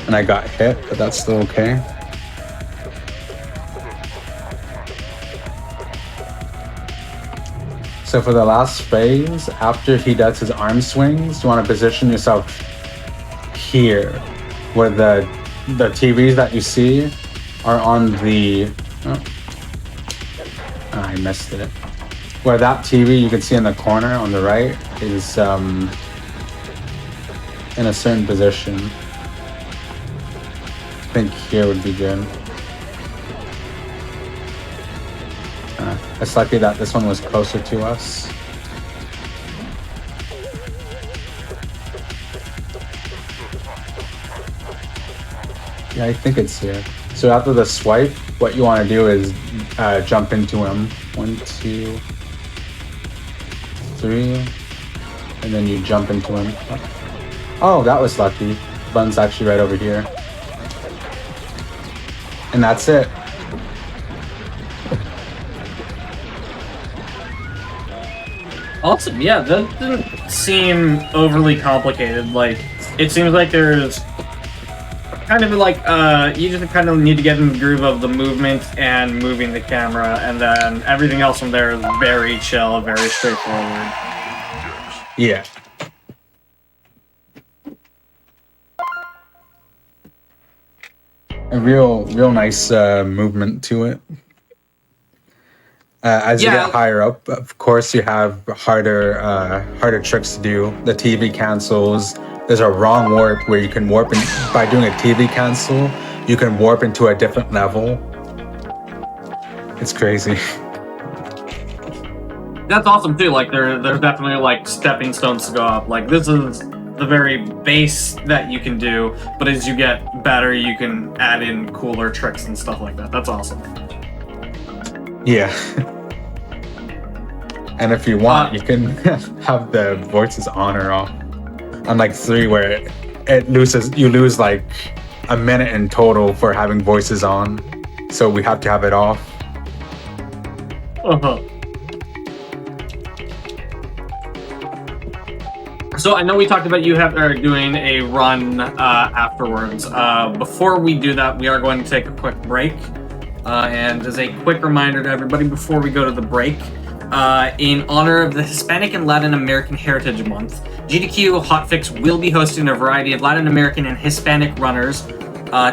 and I got hit, but that's still okay. So for the last phase, after he does his arm swings, you want to position yourself here, where the TVs that you see are on the... Oh, I missed it. Where that TV you can see in the corner on the right is in a certain position. I think here would be good. It's lucky that this one was closer to us. Yeah, I think it's here. So after the swipe, what you want to do is jump into him. 1, 2, 3, and then you jump into him. Oh, that was lucky. Button's actually right over here. And that's it. Awesome. Yeah, that didn't seem overly complicated. Like, it seems like there's kind of like you just kind of need to get in the groove of the movement and moving the camera, and then everything else from there is very chill, very straightforward. Yeah. A real nice movement to it. As you get higher up, of course, you have harder tricks to do. The TV cancels. There's a wrong warp where you can warp in, by doing a TV cancel, you can warp into a different level. It's crazy. That's awesome too. Like there's definitely like stepping stones to go up. Like this is the very base that you can do, but as you get better, you can add in cooler tricks and stuff like that. That's awesome. Yeah. And if you want, you can have the voices on or off. Unlike 3, where you lose like a minute in total for having voices on. So we have to have it off. Uh-huh. So I know we talked about are doing a run afterwards. Before we do that, we are going to take a quick break. And as a quick reminder to everybody before we go to the break, in honor of the Hispanic and Latin American Heritage Month, GDQ Hotfix will be hosting a variety of Latin American and Hispanic runners.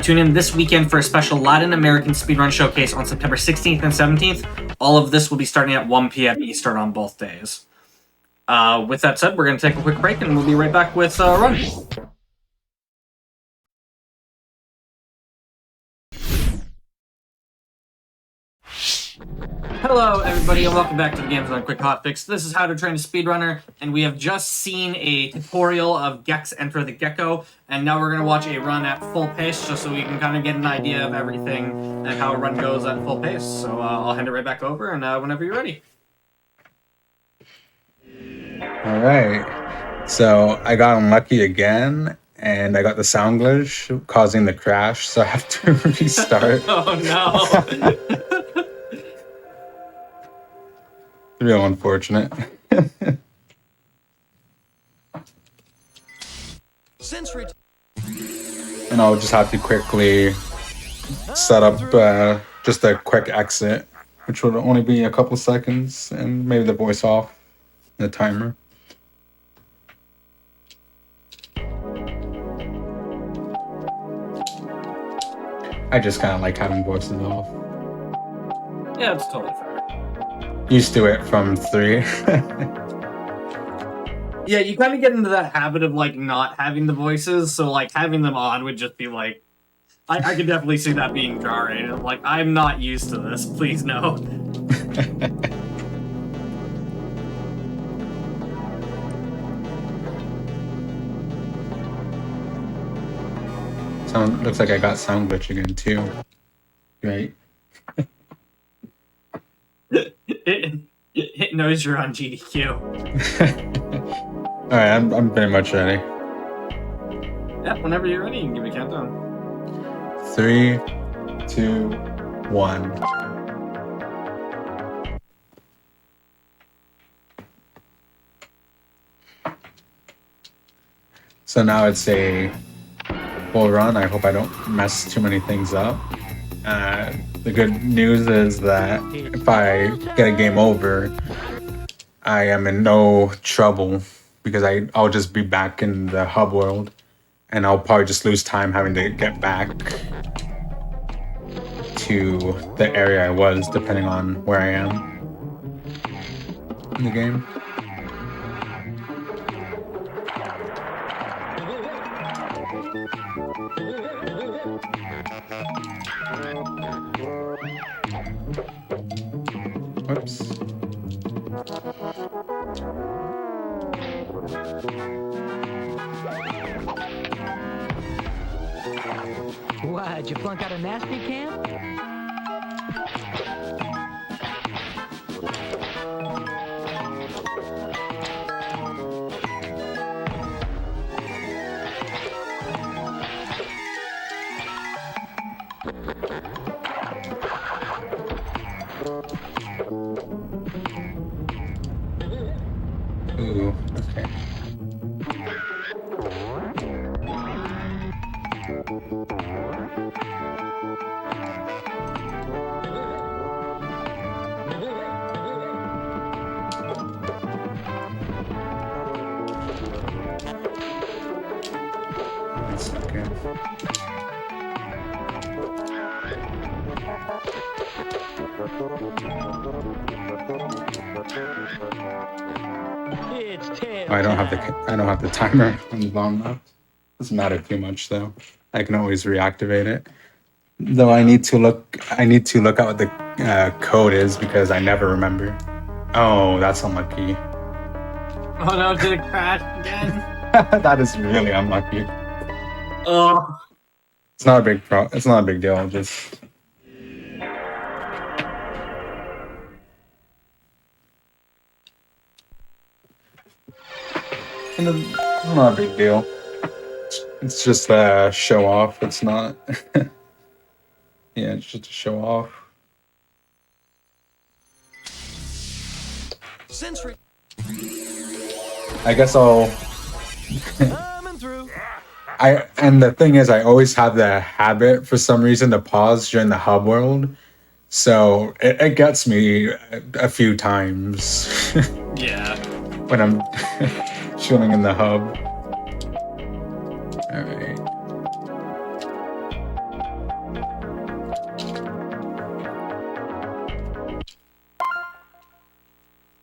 Tune in this weekend for a special Latin American speedrun showcase on September 16th and 17th. All of this will be starting at 1 p.m. Eastern on both days. With that said, we're going to take a quick break and we'll be right back with Run. Hello, everybody, and welcome back to the Games on Quick Hotfix. This is How to Train a Speedrunner, and we have just seen a tutorial of Gex Enter the Gecko, and now we're going to watch a run at full pace, just so we can kind of get an idea of everything and how a run goes at full pace. So I'll hand it right back over, and whenever you're ready. All right. So I got unlucky again, and I got the sound glitch causing the crash, so I have to restart. Oh no. Real unfortunate. And I'll just have to quickly set up just a quick exit, which would only be a couple seconds, and maybe the voice off, the timer. I just kind of like having voices off. Yeah, it's totally fair. Used to it from 3. Yeah, you kind of get into that habit of like not having the voices, so like having them on would just be like, I could definitely see that being jarring. Like, I'm not used to this. Please no. Looks like I got sound glitch again too. Right. It knows you're on GDQ. All right, I'm pretty much ready. Yeah, whenever you're ready, you can give me a countdown. 3, 2, 1. So now it's a full run. I hope I don't mess too many things up. The good news is that if I get a game over, I am in no trouble because I'll just be back in the hub world, and I'll probably just lose time having to get back to the area I was, depending on where I am in the game. Whoops. Why'd you flunk out of nasty camp? Ooh, okay. That's okay. It's tail Oh, I don't have time. the timer on the bottom left. Doesn't matter too much though. I can always reactivate it. Though I need to look at what the code is because I never remember. Oh, that's unlucky. Oh no, did it crash again? That is really unlucky. Oh. It's not a big deal. Just it's not a big deal. It's just a show off. It's not. Yeah, it's just a show off. I guess I'll. Coming through. And the thing is, I always have the habit for some reason to pause during the hub world, so it gets me a few times. Yeah. When I'm chilling in the hub. All right.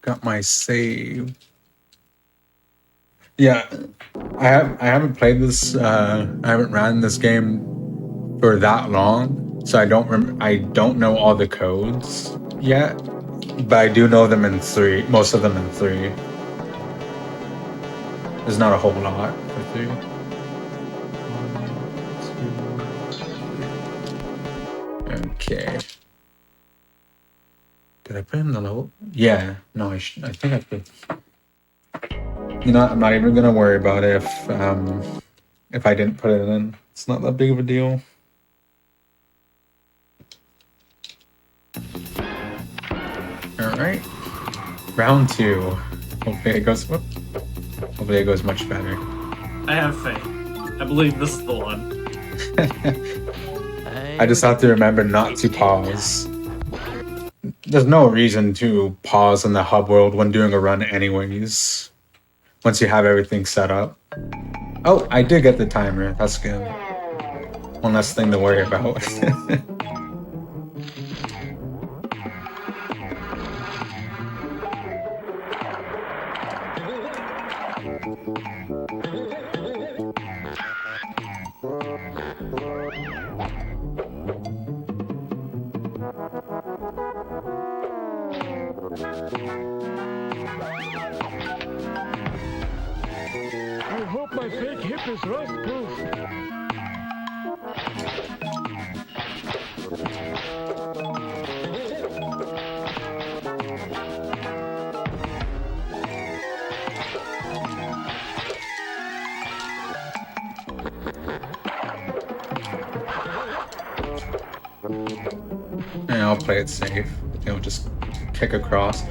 Got my save. Yeah, I haven't played this. I haven't ran this game for that long, so I don't know all the codes yet, but I do know them in 3. Most of them in 3. There's not a whole lot for 3. 1, 2, 3. Okay. Did I put in the level? Yeah. No, I think I put. You know, I'm not even gonna worry about it if I didn't put it in. It's not that big of a deal. All right, round 2. Hopefully it goes. Whoop. Hopefully it goes much better. I have faith. I believe this is the one. I just have to remember not to pause. There's no reason to pause in the hub world when doing a run anyways. Once you have everything set up. Oh, I did get the timer. That's good. One less thing to worry about. I hope my fake hip is rust-proof. And I'll play it safe. You know, just kick across.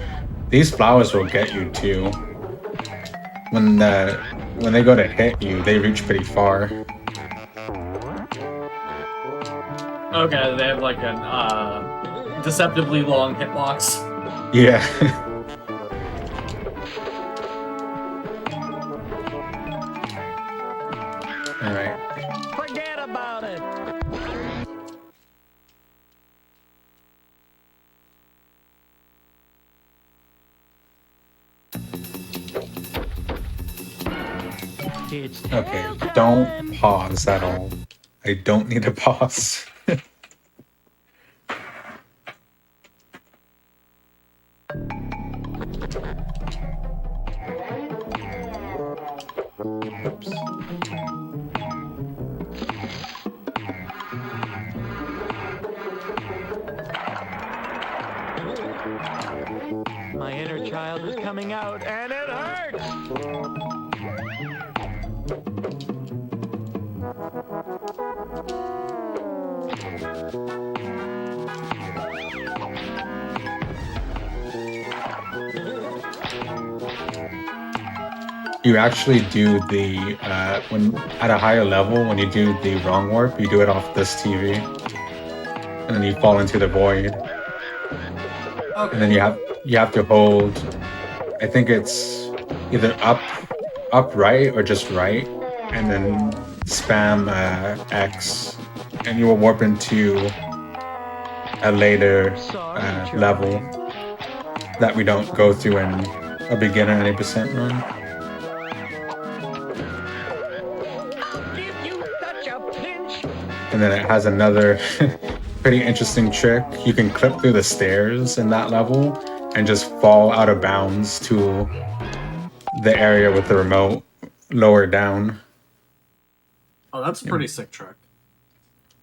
These flowers will get you too. When they go to hit you, they reach pretty far. Okay, they have like an deceptively long hitbox. Yeah. All right. Forget about it. It's Okay, don't pause at all. I don't need to pause. Oops. My inner child is coming out, and it hurts. You actually do the when at a higher level, when you do the wrong warp, you do it off this TV, and then you fall into the void. Okay. And then you have to hold. I think it's either up right or just right, and then spam X, and you will warp into a later level that we don't go through in a beginner 90% run. And then it has another pretty interesting trick. You can clip through the stairs in that level and just fall out of bounds to the area with the remote lower down. Oh, that's a pretty sick trick.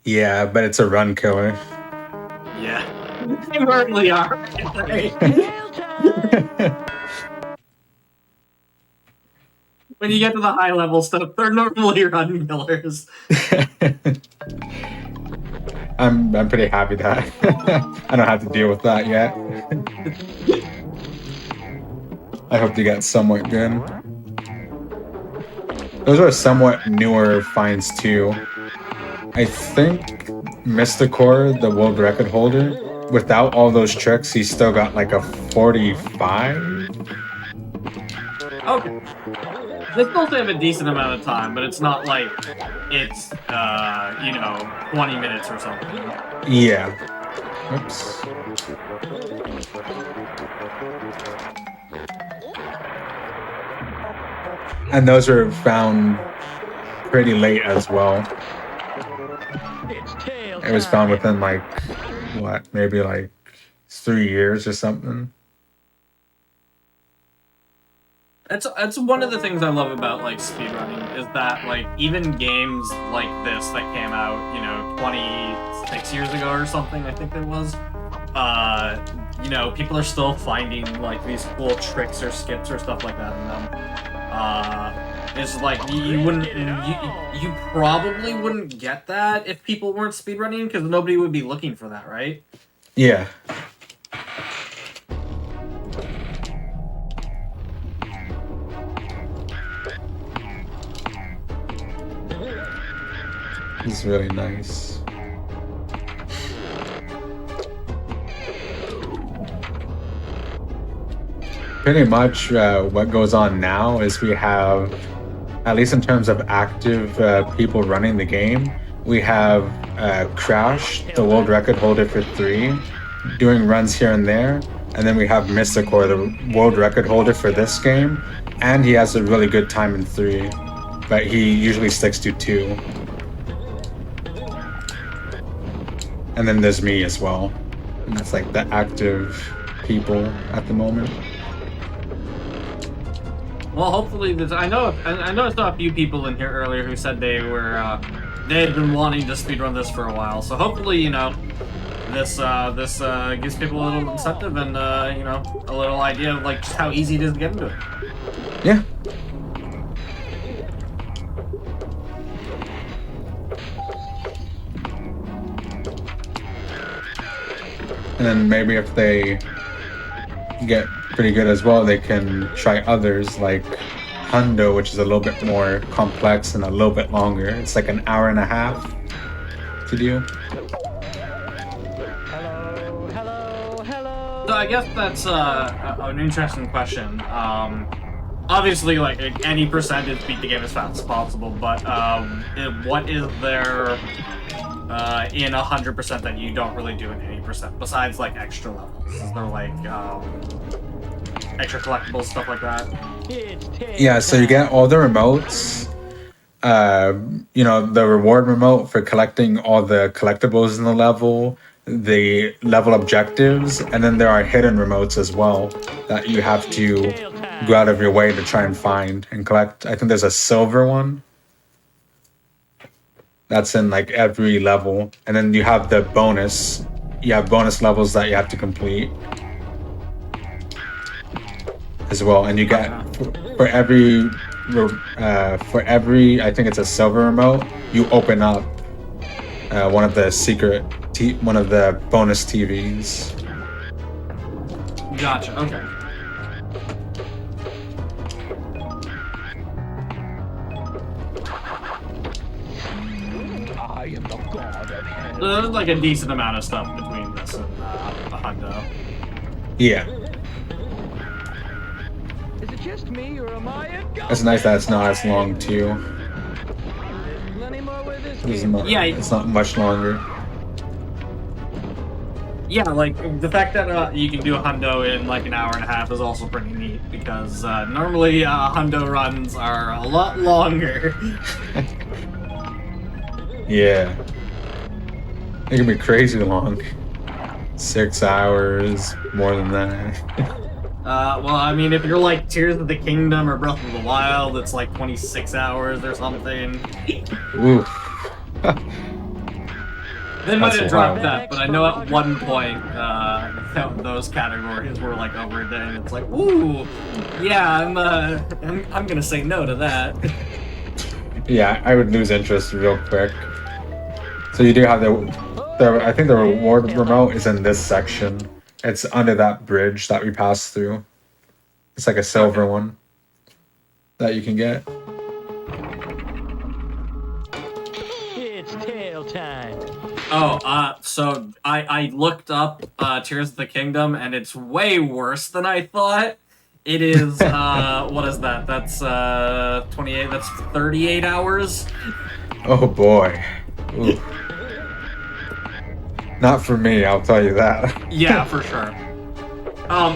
Yeah, but it's a run killer. Yeah. They certainly are. When you get to the high level stuff, they're normally run killers. I'm pretty happy that I don't have to deal with that yet. I hope to get somewhat good. Those are somewhat newer finds too. I think Mysticore, the world record holder, without all those tricks, he's still got like a 45. Okay. They still have a decent amount of time, but it's not like it's, 20 minutes or something. Yeah. Oops. And those were found pretty late as well. It was found within like, what, maybe like 3 years or something. That's one of the things I love about like speedrunning is that like even games like this that came out 26 years ago or something, I think it was, you know, people are still finding like these cool tricks or skits or stuff like that in them. It's like you wouldn't, you probably wouldn't get that if people weren't speedrunning because nobody would be looking for that, right? Yeah. It's really nice. Pretty much what goes on now is we have, at least in terms of active people running the game, we have Crash, the world record holder for 3, doing runs here and there, and then we have Mysticor, the world record holder for this game, and he has a really good time in 3, but he usually sticks to 2. And then there's me as well, and that's like the active people at the moment. Well, hopefully, I know I saw a few people in here earlier who said they were they had been wanting to speedrun this for a while. So hopefully, you know, this gives people a little incentive and you know, a little idea of like just how easy it is to get into it. Yeah. And then maybe if they get pretty good as well, they can try others like Hundo, which is a little bit more complex and a little bit longer. It's like an hour and a half to do. Hello, hello, hello. So I guess that's an interesting question. Obviously, like any percentage, beat the game as fast as possible. But what is there in 100% that you don't really do in 80% besides like extra levels? Is there like extra collectibles, stuff like that? Yeah, so you get all the remotes. You know, the reward remote for collecting all the collectibles in the level, the level objectives, and then there are hidden remotes as well that you have to go out of your way to try and find and collect. I think there's a silver one that's in like every level, and then you have the bonus. You have bonus levels that you have to complete as well, and you get for every I think it's a silver remote, you open up one of the one of the bonus TVs. Gotcha. Okay. I am the god of hell. So there's like a decent amount of stuff between this and the Hundo. Yeah. Is it just me or am I a god? It's nice that it's not as long too. Plenty more where this Yeah, It's not much longer. Yeah, like the fact that you can do a Hundo in like an hour and a half is also pretty neat because normally Hundo runs are a lot longer. Yeah. It can be crazy long. 6 hours, more than that. Well, I mean, if you're like Tears of the Kingdom or Breath of the Wild, it's like 26 hours or something. Oof. They might That's have dropped wild. that, but I know at one point those categories were like over a day, and it's like, ooh, yeah, I'm gonna say no to that. Yeah, I would lose interest real quick. So you do have I think the reward remote is in this section. It's under that bridge that we passed through. It's like a silver one that you can get. It's tail time. Oh, so I looked up Tears of the Kingdom, and it's way worse than I thought. It is, what is that? That's 28, that's 38 hours. Oh boy. Ooh. Not for me, I'll tell you that. Yeah, for sure.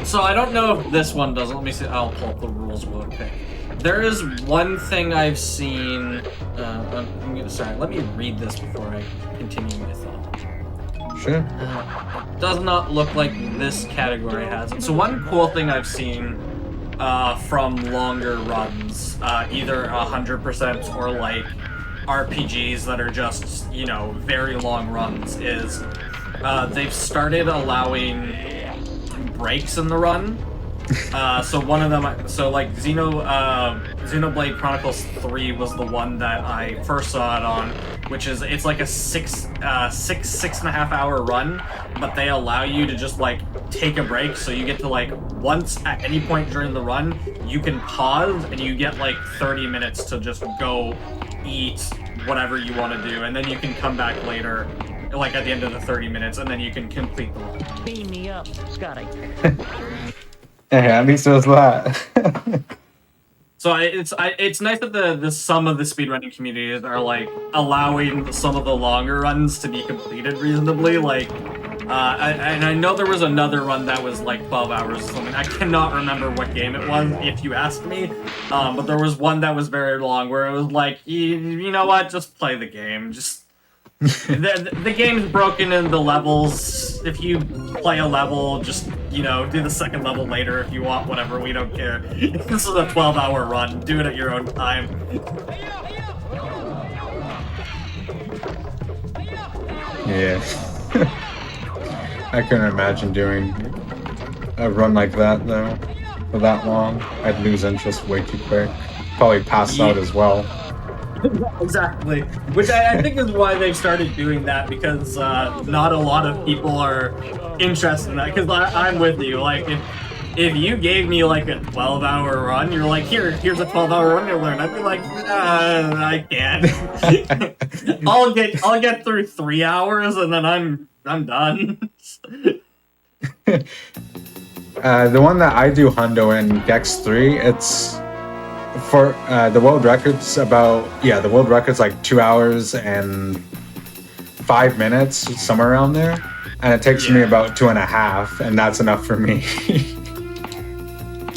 So I don't know if this one does. Let me see. I'll pull up the rules real quick. There is one thing I've seen. Sorry, let me read this before I continue my thought. Sure. It does not look like this category has it. So one cool thing I've seen from longer runs, either 100% or like RPGs that are just, you know, very long runs, is they've started allowing breaks in the run. So one of them, like Xenoblade Chronicles 3 was the one that I first saw it on, which is, it's like a six and a half hour run, but they allow you to just like take a break, so you get to like, once at any point during the run, you can pause and you get like 30 minutes to just go eat whatever you want to do, and then you can come back later, like at the end of the 30 minutes, and then you can complete the run. Beam me up, Scotty. Yeah, at least it was that. So it's nice that the some of the speedrunning communities are like allowing some of the longer runs to be completed reasonably. Like, and I know there was another run that was like 12 hours or something. I cannot remember what game it was, if you ask me. But there was one that was very long where it was like, you know what, just play the game. Just the game's broken into levels. If you play a level, just, you know, do the second level later if you want, whatever, we don't care. This is a 12-hour run. Do it at your own time. Yeah. I couldn't imagine doing a run like that, though, for that long. I'd lose interest way too quick. Probably pass out as well. Exactly. Which I think is why they've started doing that, because not a lot of people are interested in that. Because I'm with you. Like, if you gave me like a 12-hour run, you're like, here's a 12-hour run to learn, I'd be like, I can't. I'll get through 3 hours and then I'm done. The one that I do hundo in Gex 3, it's for the world record's the world record's like 2 hours and 5 minutes, somewhere around there, and it takes me about 2.5, and that's enough for me.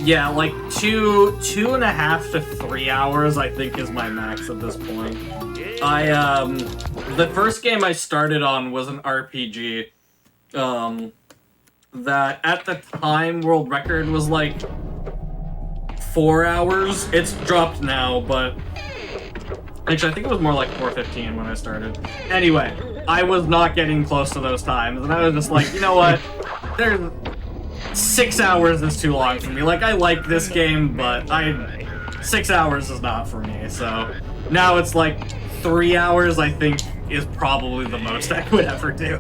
Yeah, like two and a half to 3 hours, I think, is my max at this point. The first game I started on was an RPG. That at the time world record was like 4 hours. It's dropped now, but actually I think it was more like 4:15 when I started. Anyway, I was not getting close to those times, and I was just like, you know what? 6 hours is too long for me. Like, I like this game, but 6 hours is not for me. So now it's like 3 hours, I think, is probably the most I would ever do.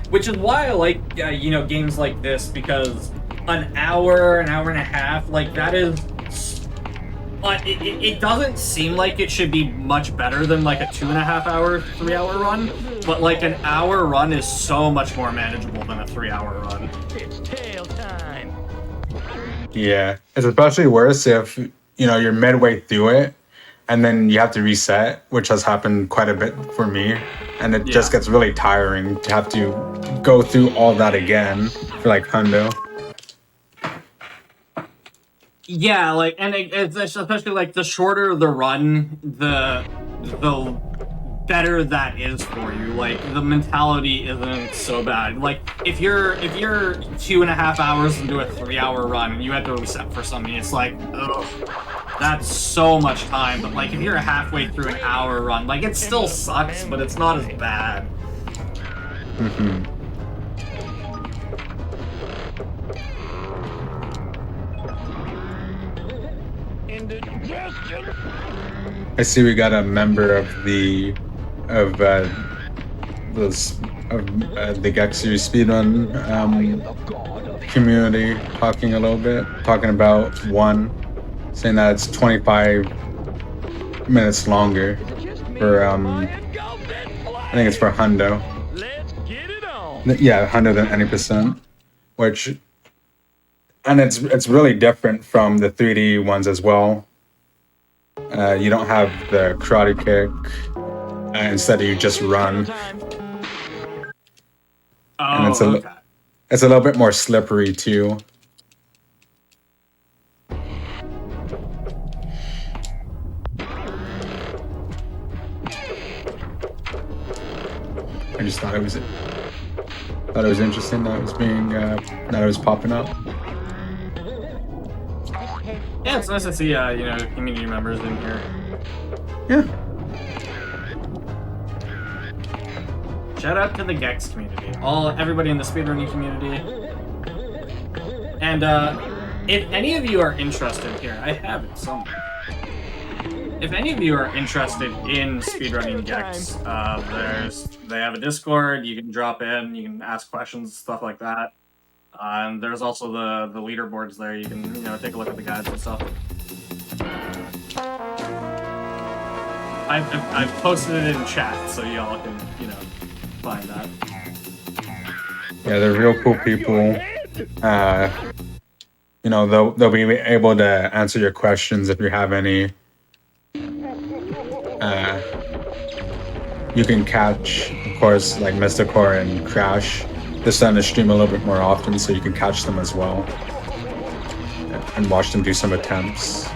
Which is why I like, you know, games like this, because an hour and a half, like, that is... it doesn't seem like it should be much better than, like, a 2.5 hour, 3 hour run, but, like, an hour run is so much more manageable than a 3 hour run. It's tail time. Yeah, it's especially worse if, you know, you're midway through it, and then you have to reset, which has happened quite a bit for me, and it just gets really tiring to have to go through all that again for, like, hundo. Yeah, like, and it's especially, like, the shorter the run, the better that is for you. Like, the mentality isn't so bad. Like, if you're 2.5 hours into a 3 hour run and you have to reset for something, it's like, ugh, that's so much time. But, like, if you're halfway through an hour run, like, it still sucks, but it's not as bad. Mm-hmm. I see we got a member of the Gecko Speedrun community talking about one, saying that it's 25 minutes longer for I think it's for hundo. Let's get it on. Yeah, hundo than any %, which, and it's really different from the 3D ones as well. You don't have the karate kick. Instead, you just run. And it's a little bit more slippery too. I just thought it was interesting that it was being that it was popping up. Yeah, it's nice to see, you know, community members in here. Yeah. Shout out to the Gex community, everybody in the speedrunning community. And if any of you are interested here, I have it somewhere. If any of you are interested in speedrunning Gex, they have a Discord. You can drop in, you can ask questions, stuff like that. And there's also the leaderboards there. You can take a look at the guides and stuff. I've posted it in chat, so y'all can find that. Yeah, they're real cool people. They'll be able to answer your questions if you have any. You can catch, of course, like Mysticore and Crash. They're starting to stream a little bit more often, so you can catch them as well and watch them do some attempts.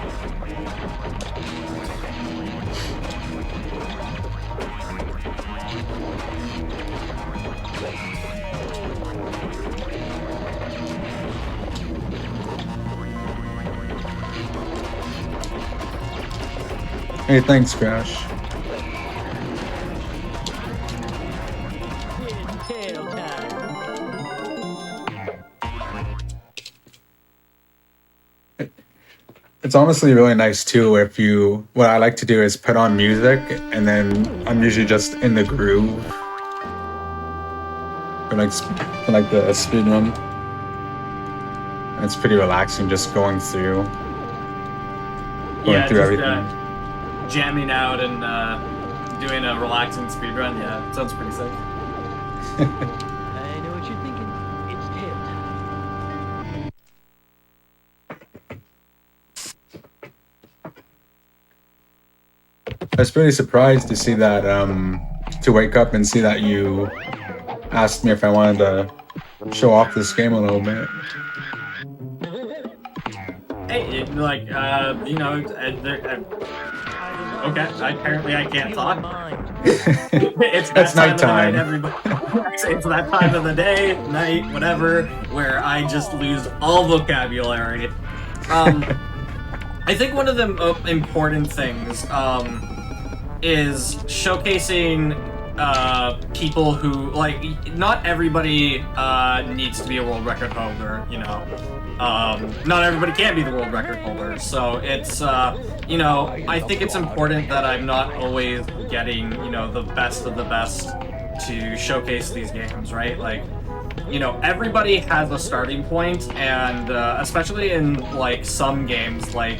Hey, thanks, Crash. It's honestly really nice too what I like to do is put on music and then I'm usually just in the groove for like the speedrun. And it's pretty relaxing just going through everything. Jamming out and doing a relaxing speedrun, yeah, it sounds pretty sick. I know what you're thinking. It's tail time. I was pretty surprised to see that, to wake up and see that you asked me if I wanted to show off this game a little bit. Hey, okay, apparently I can't talk. It's That's nighttime. It's that time of the day, night, whatever, where I just lose all vocabulary. I think one of the important things is showcasing people who, like, not everybody needs to be a world record holder, not everybody can be the world record holder, so it's, I think it's important that I'm not always getting, the best of the best to showcase these games, right? Like, everybody has a starting point, and especially in, like, some games, like,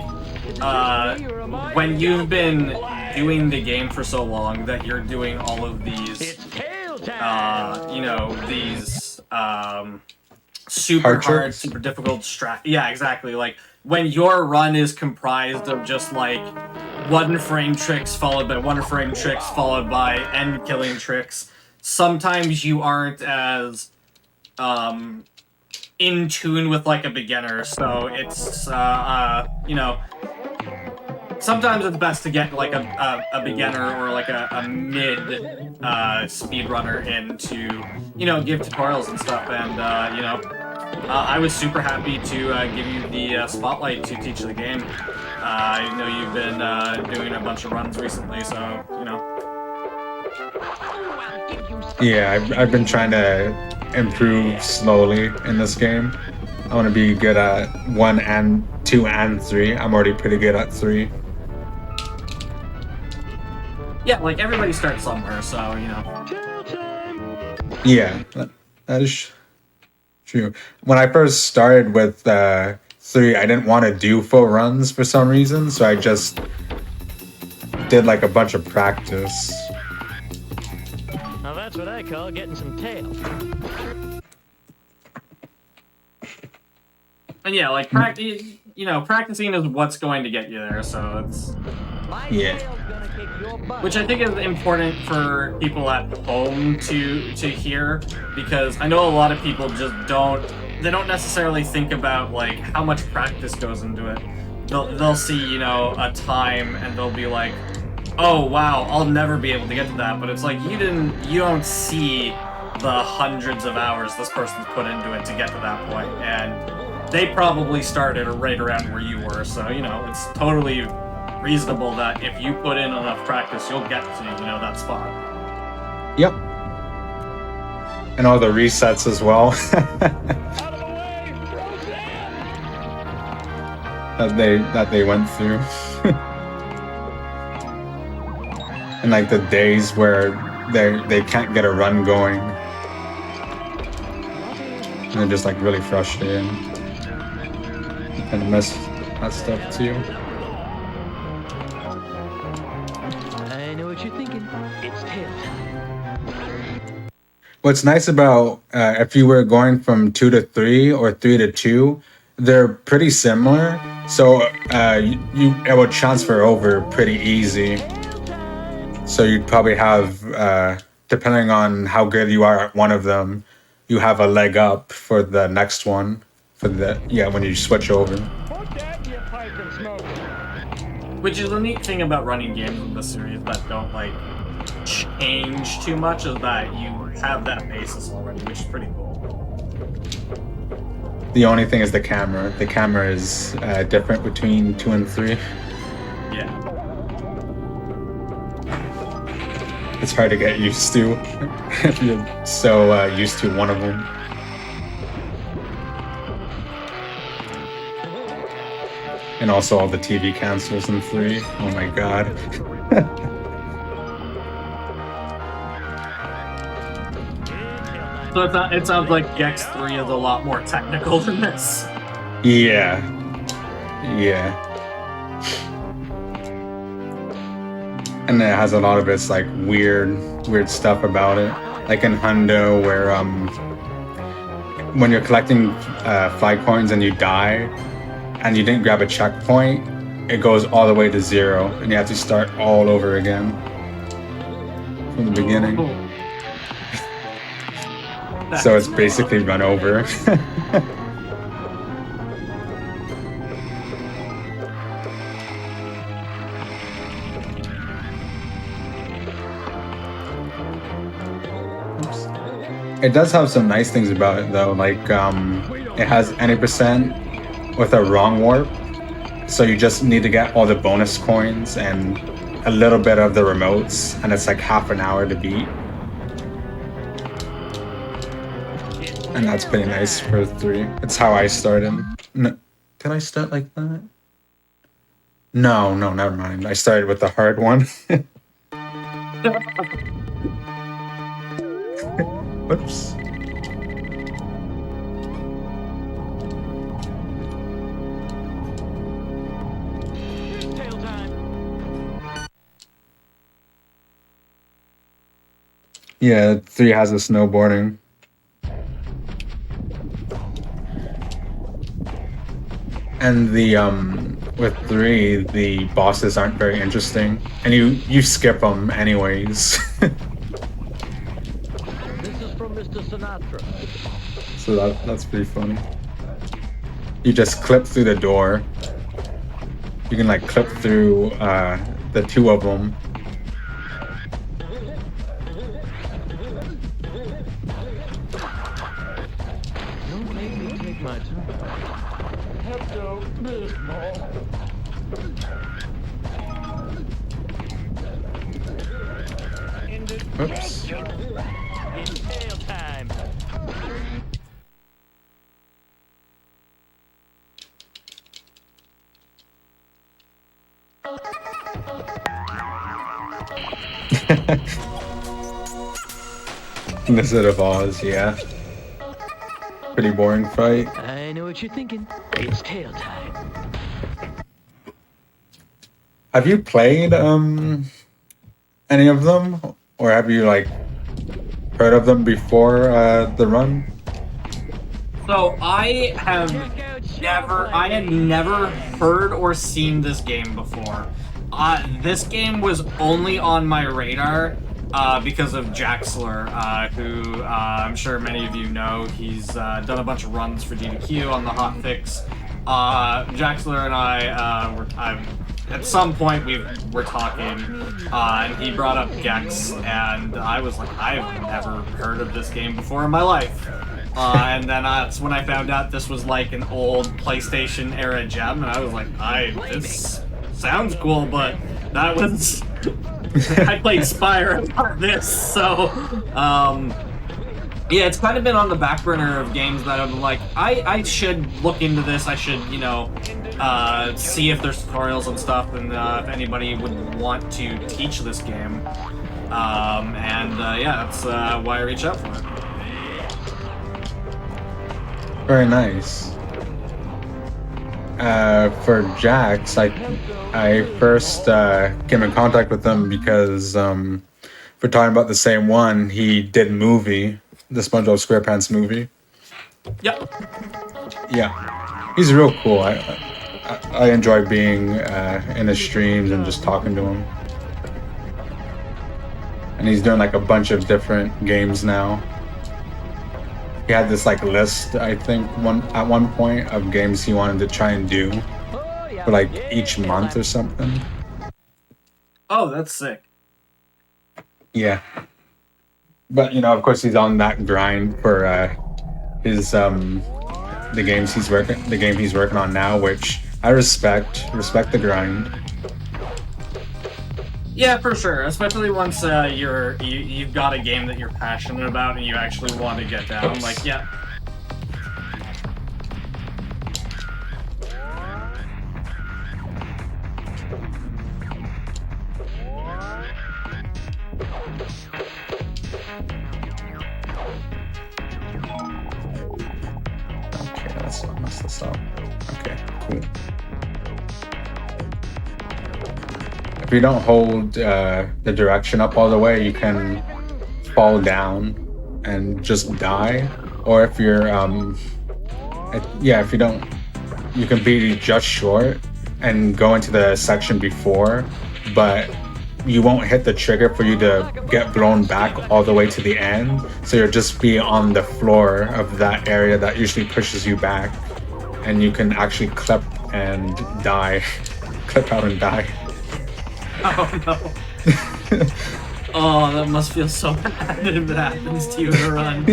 when you've been doing the game for so long that you're doing all of these, these, super hard, super difficult strat. Yeah, exactly. Like, when your run is comprised of just, like, one frame tricks followed by one frame tricks followed by end killing tricks, sometimes you aren't as, in tune with, like, a beginner, so it's, sometimes it's best to get, like, a beginner or, like, a mid speedrunner in to, give tutorials and stuff, and, I was super happy to give you the spotlight to teach the game. I know you've been doing a bunch of runs recently, so, Yeah, I've been trying to improve slowly in this game. I want to be good at 1 and 2 and 3. I'm already pretty good at 3. Yeah, like, everybody starts somewhere, so, Yeah, that is true. When I first started with 3, I didn't want to do full runs for some reason, so I just did, like, a bunch of practice. Now that's what I call getting some tail. And yeah, like, practicing is what's going to get you there, so it's... Yeah. Which I think is important for people at home to hear, because I know a lot of people just don't necessarily think about, like, how much practice goes into it. They'll see, a time and they'll be like, oh wow, I'll never be able to get to that, but it's like, you don't see the hundreds of hours this person's put into it to get to that point, and they probably started right around where you were, so, it's totally reasonable that if you put in enough practice, you'll get to, that spot. Yep. And all the resets as well. that they went through. And like the days where they can't get a run going. And they're just like really frustrated. Kind of miss that stuff too. I know what you're thinking. It's tail time. What's nice about if you were going from 2 to 3 or 3 to 2, they're pretty similar. So it would transfer over pretty easy. So you'd probably have, depending on how good you are at one of them, you have a leg up for the next one. When you switch over. Which is the neat thing about running games in this series that don't like change too much, is that you have that basis already, which is pretty cool. The only thing is the camera. The camera is different between 2 and 3. Yeah. It's hard to get used to if you're so used to one of them. And also all the TV cancels in 3. Oh my god. So it sounds like Gex 3 is a lot more technical than this. Yeah. And it has a lot of its like weird stuff about it. Like in Hundo, where when you're collecting flag coins and you die and you didn't grab a checkpoint, it goes all the way to 0 and you have to start all over again from the beginning. So it's basically run over. It does have some nice things about it though, like it has any percent with a wrong warp, so you just need to get all the bonus coins and a little bit of the remotes, and it's like half an hour to beat. And that's pretty nice for 3. It's how I started. No, did I start like that? No, never mind. I started with the hard one. Whoops. Tail time. Yeah, 3 has a snowboarding. And the with 3, the bosses aren't very interesting, and you skip them anyways. This is from Mr. Sinatra. So that's pretty funny. You just clip through the door. You can like clip through the 2 of them. Don't make me take my time. Oops. It's tail time. Wizard of Oz, yeah. Pretty boring fight. I know what you're thinking. It's tail time. Have you played any of them, or have you like heard of them before the run? So I had never heard or seen this game before. This game was only on my radar because of Jaxler, who I'm sure many of you know. He's done a bunch of runs for GDQ on the Hotfix. Jaxler and I at some point we were talking, and he brought up Gex, and I was like, I've never heard of this game before in my life. And then that's when I found out this was like an old PlayStation era gem, and I was like, this sounds cool, but that was I played Spyro, not this, so Yeah, it's kind of been on the back burner of games that I'm like, I should look into this. I should, you know, see if there's tutorials and stuff, and if anybody would want to teach this game. Yeah, that's why I reached out for it. Very nice. For Jax, I first came in contact with him because we're talking about the same one. He did movie, the SpongeBob SquarePants movie. Yep. Yeah, he's real cool. I enjoy being in his streams and just talking to him. And he's doing like a bunch of different games now. He had this like list, I think, at one point of games he wanted to try and do for like each month or something. Oh, that's sick. Yeah. But you know, of course, he's on that grind for his the game he's working on now, which I respect the grind. Yeah, for sure. Especially once you've got a game that you're passionate about and you actually want to get down. Like, yeah. Okay, let's mess this up. Okay, cool. If you don't hold the direction up all the way, you can fall down and just die. Or if you're, if you don't, you can be just short and go into the section before, but you won't hit the trigger for you to get blown back all the way to the end. So you'll just be on the floor of that area that usually pushes you back, and you can actually clip and die. Clip out and die. Oh no. Oh, that must feel so bad if it happens to you in a run.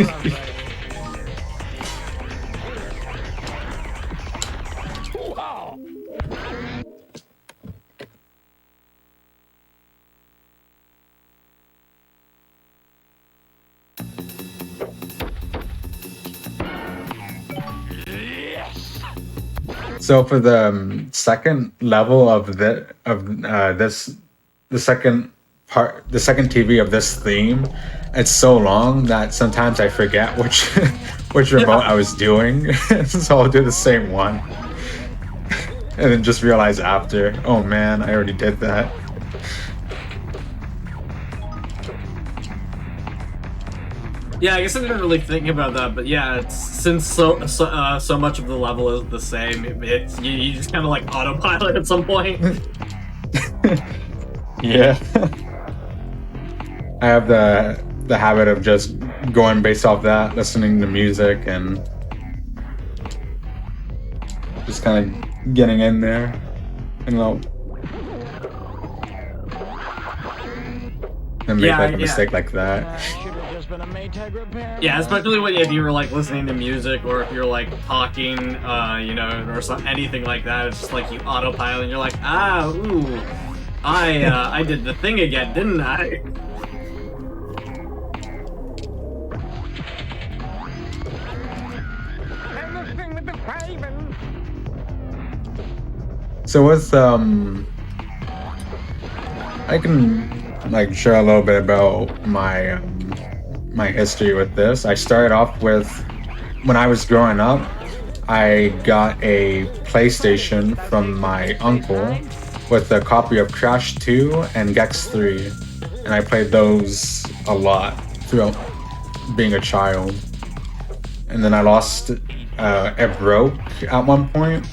So for the second level of the second TV of this theme, it's so long that sometimes I forget which remote I was doing. So I'll do the same one, and then just realize after, oh man, I already did that. Yeah, I guess I didn't really think about that, but yeah, it's, since so much of the level is the same, you just kind of like autopilot at some point. Yeah. I have the habit of just going based off that, listening to music and just kind of getting in there, and then make like a mistake like that. Yeah, especially when if you were like listening to music or if you're like talking, you know, or anything like that. It's just like you autopilot and you're like, I did the thing again, didn't I? So with I can like share a little bit about my history with this. I started off with, when I was growing up, I got a PlayStation from my uncle with a copy of Crash 2 and Gex 3, and I played those a lot throughout being a child. And then I lost it broke at one point,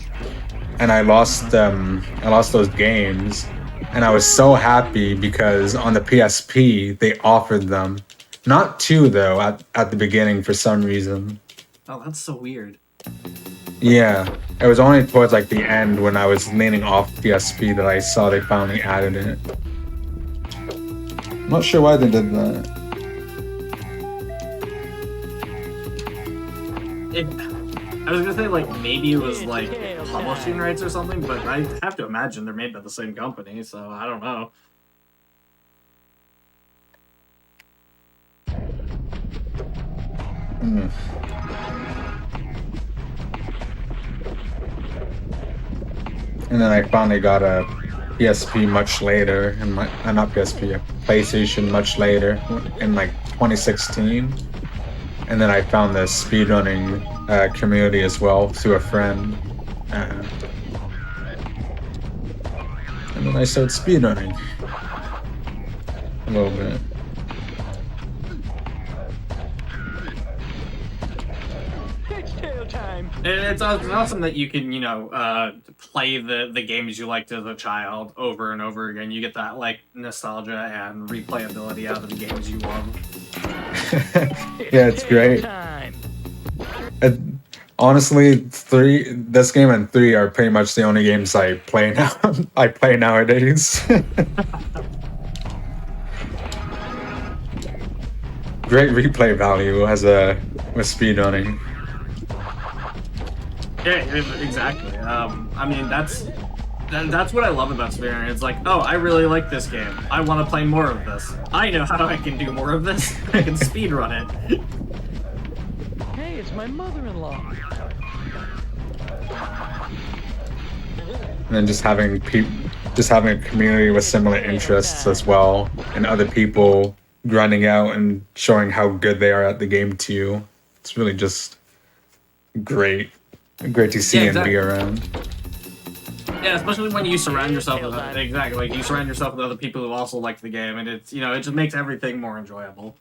and I lost those games, and I was so happy because on the PSP they offered them. Not 2 though, at the beginning for some reason. Oh, that's so weird. Yeah, it was only towards like the end when I was leaning off PSP that I saw they finally added it. I'm not sure why they did that. I was gonna say like maybe it was like publishing rights or something, but I have to imagine they're made by the same company, so I don't know. And then I finally got a PSP much later, and not PSP, a PlayStation much later in like 2016. And then I found the speedrunning community as well through a friend. And then I started speedrunning a little bit. And it's awesome that you can, play the games you liked as a child over and over again. You get that like nostalgia and replayability out of the games you love. Yeah, it's great. Honestly, this game and 3 are pretty much the only games I play now. I play nowadays. Great replay value with speedrunning. Yeah, exactly. I mean, that's what I love about speedrunning. It's like, oh, I really like this game. I want to play more of this. I know how I can do more of this. I can speedrun it. Hey, it's my mother-in-law. And then just having a community with similar interests as well, and other people grinding out and showing how good they are at the game too. It's really just great to see and be around. Yeah, especially when you surround yourself with you surround yourself with other people who also like the game, and it's it just makes everything more enjoyable.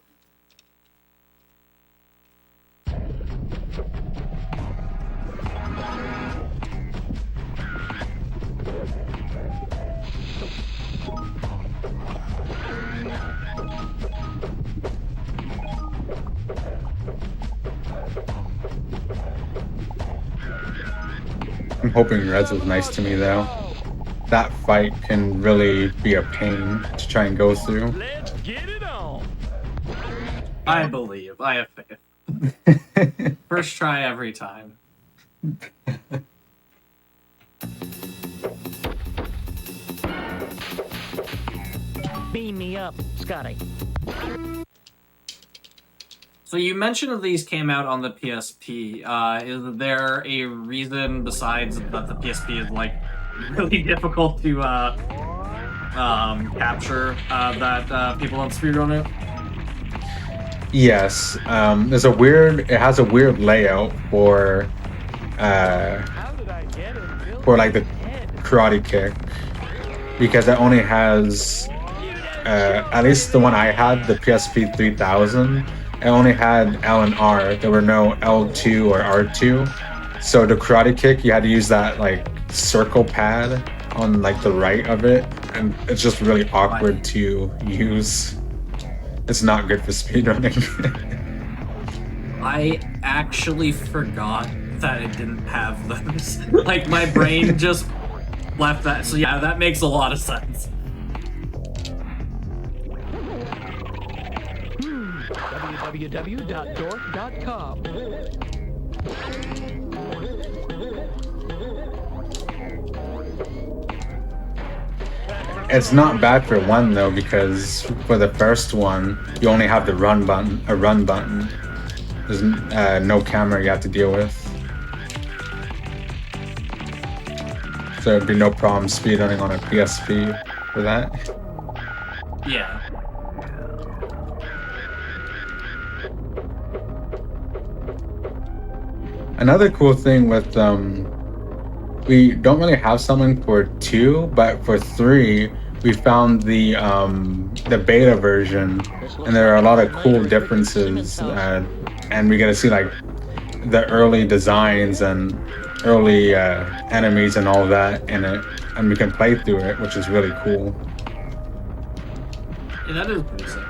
I'm hoping Reds was nice to me though. That fight can really be a pain to try and go through. Let's get it on. I believe. I have faith. First try every time. Beam me up, Scotty. So you mentioned that these came out on the PSP. Is there a reason besides that the PSP is like really difficult to capture that people don't speedrun it? Yes, it has a weird layout for like the karate kick, because it only has at least the one I had, the PSP 3000. It only had L and R. There were no L2 or R2. So the karate kick, you had to use that like circle pad on like the right of it, and it's just really awkward to use. It's not good for speedrunning. I actually forgot that it didn't have those. Like my brain just left that. So yeah, that makes a lot of sense. www.dork.com. It's not bad for one though, because for the first one, you only have the run button. There's no camera you have to deal with, so it'd be no problem speedrunning on a PSP for that. Yeah. Another cool thing with we don't really have something for 2, but for 3 we found the beta version, and there are a lot of cool differences, and we get to see like the early designs and early enemies and all that in it, and we can play through it, which is really cool. Yeah, that is pretty sick.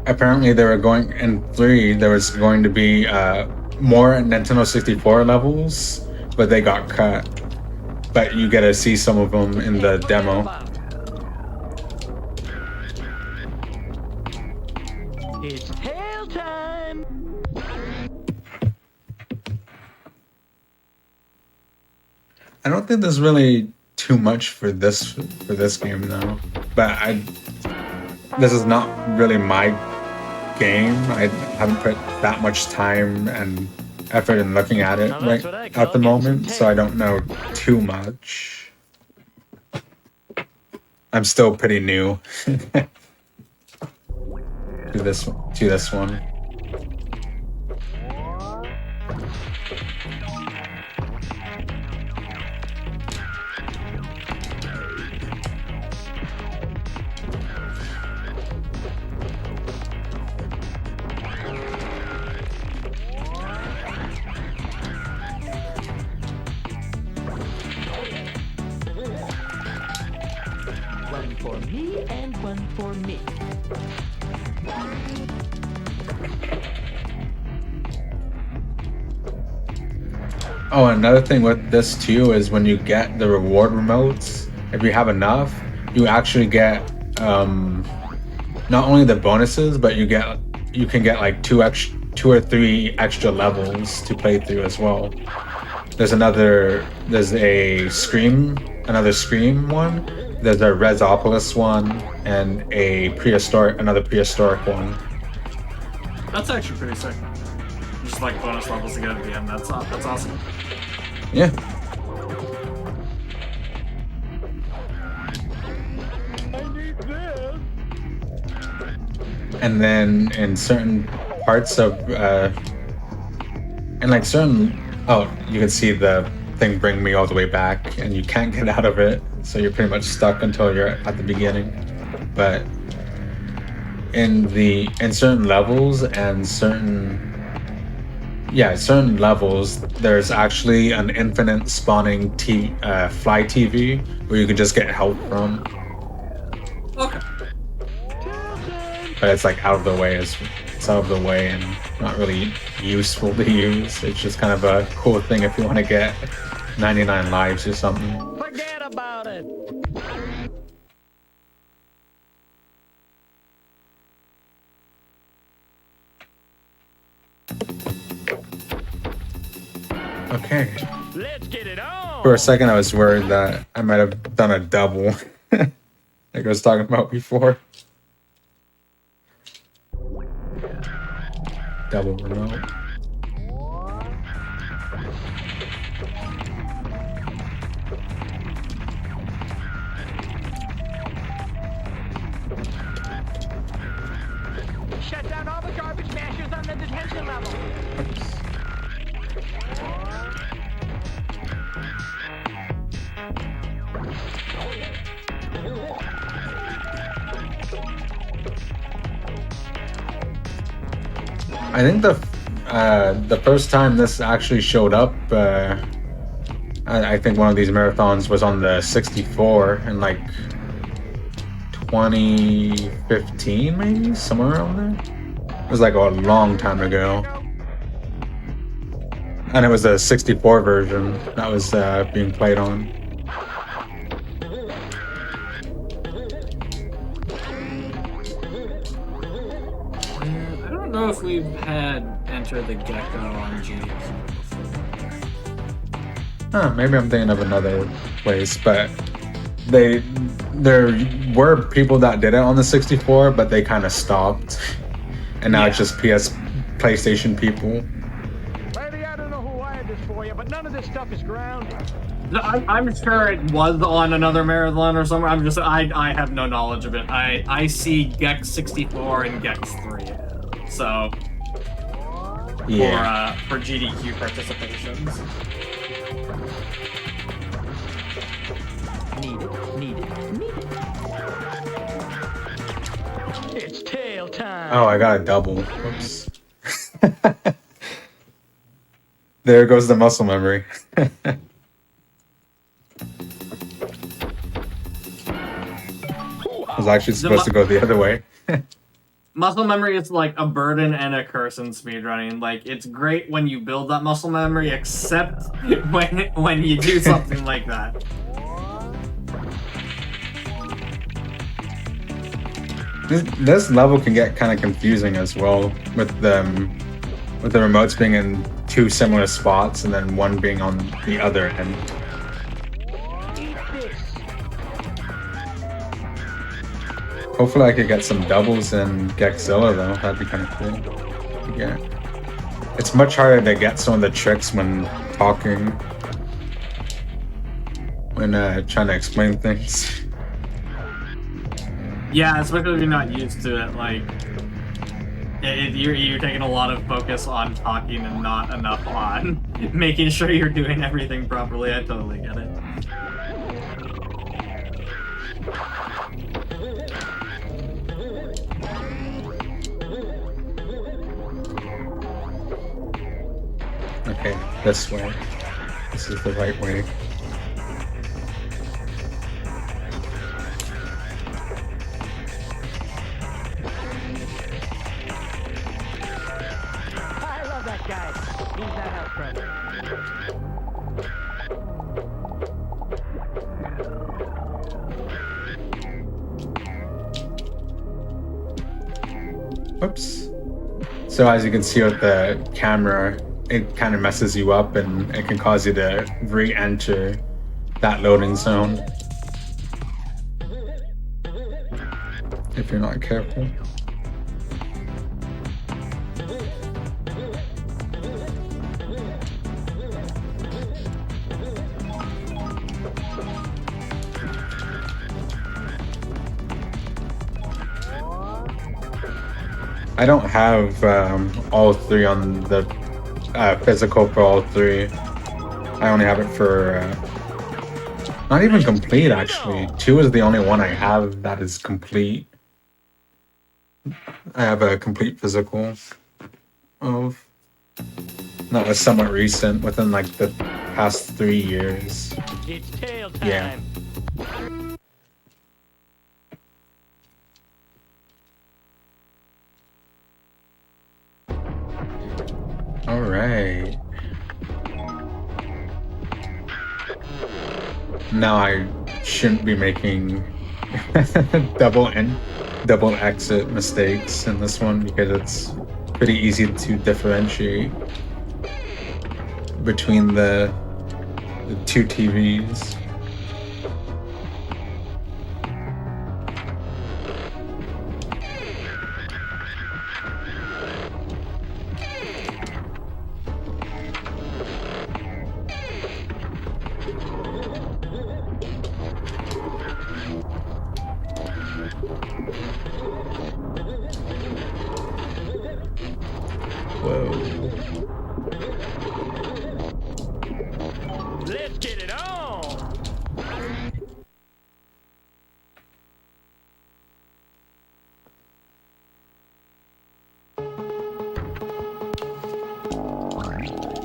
Apparently there was going to be more Nintendo 64 levels, but they got cut. But you get to see some of them in the demo. It's tail time. I don't think there's really too much for this game though. But this is not really my game. I haven't put that much time and effort in looking at it right at the moment, so I don't know too much. I'm still pretty new to this one. One for me and one for me. Oh, another thing with this too is when you get the reward remotes, if you have enough, you actually get not only the bonuses, but you can get like two or three extra levels to play through as well. There's a another Scream one. There's a Resopolis one and another prehistoric one. That's actually pretty sick. Just like bonus levels to get at the end. That's awesome. Yeah. And then in certain parts of you can see the thing bring me all the way back, and you can't get out of it, so you're pretty much stuck until you're at the beginning. But in certain levels and certain levels, there's actually an infinite spawning fly TV where you can just get help from. Okay. But it's like out of the way. It's out of the way and not really useful to use. It's just kind of a cool thing if you want to get 99 lives or something. Forget about it. Okay. Let's get it on. For a second, I was worried that I might have done a double, like I was talking about before. Double remote. Shut down all the garbage mashers on the detention level. Oops. I think the first time this actually showed up, I think one of these marathons was on the 64 in like 2015, maybe somewhere around there. It was like a long time ago, and it was the 64 version that was being played on. I don't know if we've had Enter the Gecko on GDQ before. Maybe I'm thinking of another place, but there were people that did it on the 64, but they kind of stopped, and now it's just PlayStation people. Lady, I don't know who wired this for you, but none of this stuff is grounded. I'm sure it was on another marathon or somewhere. I have no knowledge of it. I see Gex 64 and Gex 3. So for GDQ participations. Need it. It's tail time. Oh, I got a double. Whoops. There goes the muscle memory. I was actually supposed to go the other way. Muscle memory is like a burden and a curse in speedrunning. Like, it's great when you build that muscle memory, except when you do something like that. This level can get kind of confusing as well, with the remotes being in two similar spots and then one being on the other end. Hopefully I could get some doubles in Gexzilla though. That'd be kind of cool. Yeah. It's much harder to get some of the tricks when talking. When trying to explain things. Yeah, especially if you're not used to it. Like, you're taking a lot of focus on talking and not enough on making sure you're doing everything properly. I totally get it. Okay, this way. This is the right way. I love that guy. He's that out front. Whoops. So as you can see with the camera, it kind of messes you up and it can cause you to re-enter that loading zone if you're not careful. I don't have all three on the physical for all three. I only have it for not even complete actually. 2 is the only one I have that is complete. I have a complete physical of that was somewhat recent, within like the past 3 years. It's tail time. Yeah. All right. Now I shouldn't be making double exit mistakes in this one because it's pretty easy to differentiate between the 2 TVs. Let's get it on.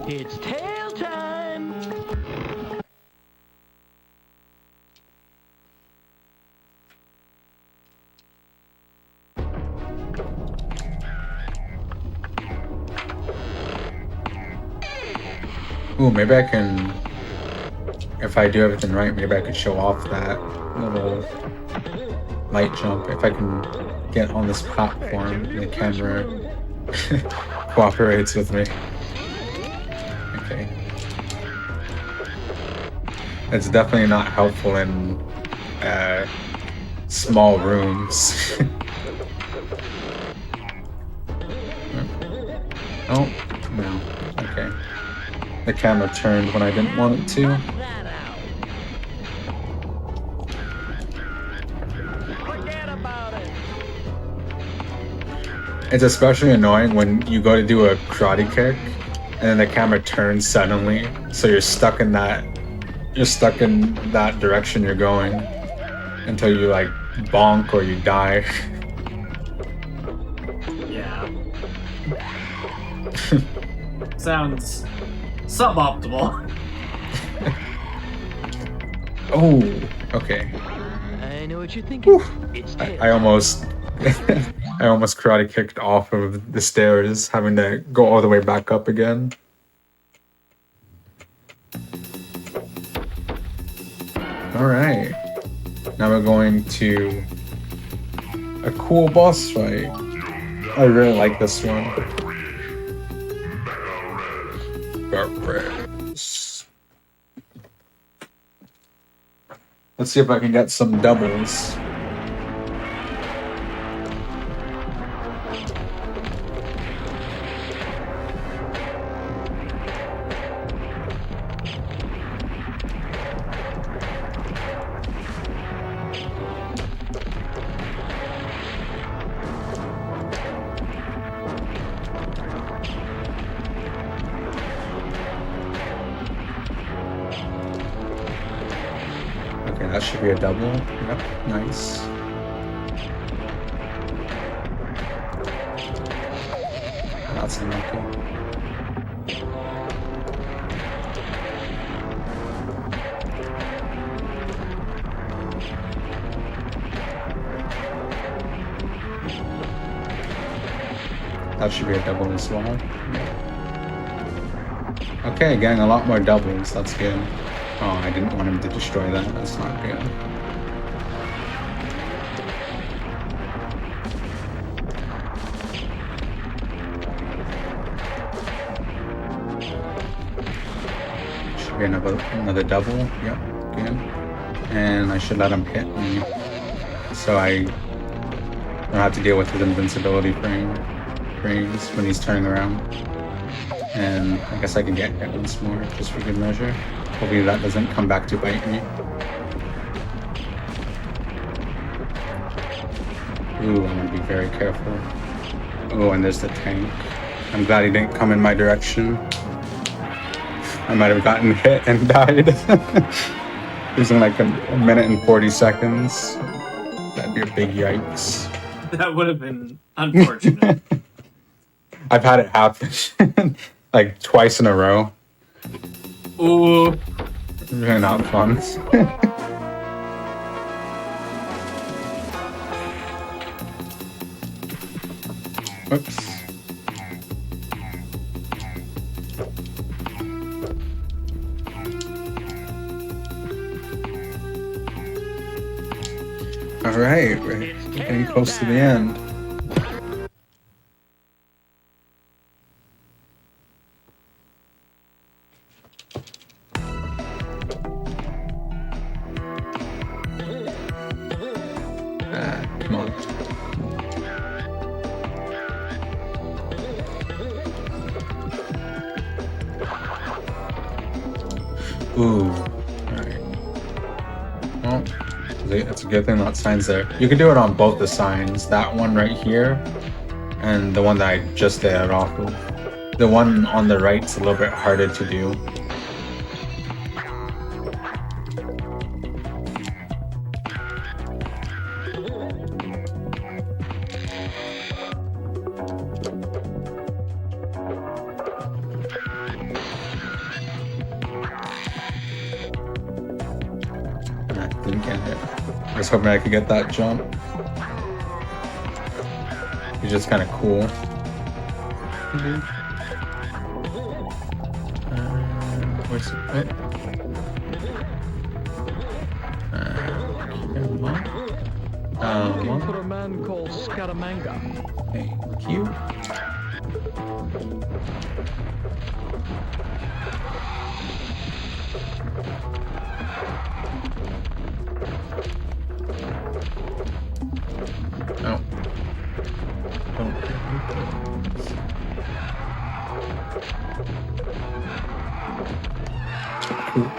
It's tail time. Ooh, maybe I can, if I do everything right, maybe I could show off that little light jump. If I can get on this platform and the camera cooperates with me. Okay. It's definitely not helpful in small rooms. Oh, no. Okay. The camera turned when I didn't want it to. Forget about it. It's especially annoying when you go to do a karate kick and then the camera turns suddenly, so you're stuck in that direction you're going until you like bonk or you die. Yeah. Sounds suboptimal. Oh, okay. I know what you're thinking. Whew. It's tail I almost I almost karate kicked off of the stairs, having to go all the way back up again. Alright. Now we're going to a cool boss fight. I really like this one. Let's see if I can get some doubles. That should be a double. Yep, nice. That's unlucky. That should be a double as well. Okay, getting a lot more doubles. That's good. Oh, I didn't want him to destroy that. That's not good. Should be another double. Yep, good. And I should let him hit me, so I don't have to deal with his invincibility frames when he's turning around. And I guess I can get hit once more, just for good measure. Hopefully that doesn't come back to bite me. Ooh, I'm gonna be very careful. Oh, and there's the tank. I'm glad he didn't come in my direction. I might have gotten hit and died. Using like a minute and 40 seconds. That'd be a big yikes. That would have been unfortunate. I've had it happen like twice in a row. Ooh. It's really not fun. Oops. Alright, we're getting close to the end. Come on. Ooh. Alright. Well, it's a good thing that sign's there. You can do it on both the signs. That one right here, and the one that I just did it off of. The one on the right's a little bit harder to do. Didn't get it. I was hoping I could get that jump. It's just kind of cool. Where's it? Looking for a man called Scaramanga. Thank you. Oh. Don't get me close. Cool.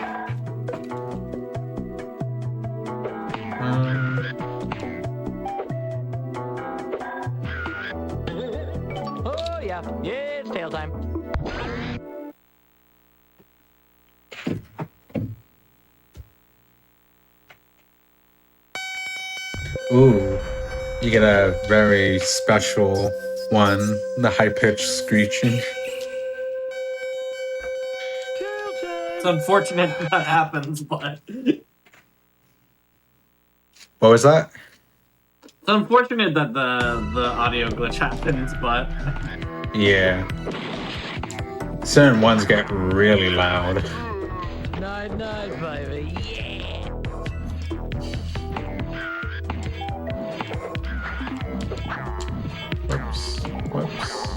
Oh, yeah. Yeah, it's tail time. Ooh, you get a very special one, the high-pitched screeching. It's unfortunate that happens, but What was that? it's unfortunate that the audio glitch happens, but Yeah. Certain ones get really loud. Night, night, baby. Yeah. Whoops.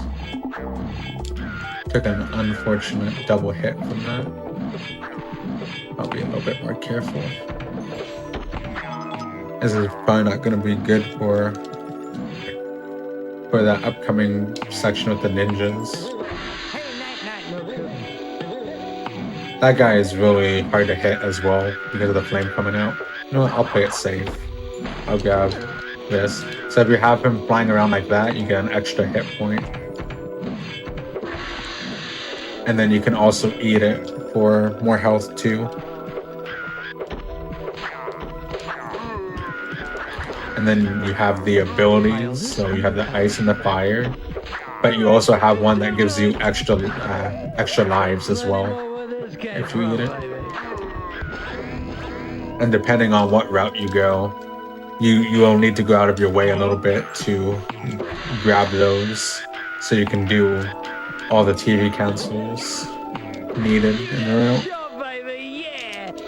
Took an unfortunate double hit from that. I'll be a little bit more careful. This is probably not going to be good for that upcoming section with the ninjas. That guy is really hard to hit as well because of the flame coming out. You know what? I'll play it safe. I'll grab this. So if you have him flying around like that, you get an extra hit point. And then you can also eat it for more health too. and then you have the abilities, so you have the ice and the fire, but you also have one that gives you extra lives as well if you eat it. And depending on what route you go, you will need to go out of your way a little bit to grab those, so you can do all the TV cancels needed in the route. Sure, baby, yeah! Get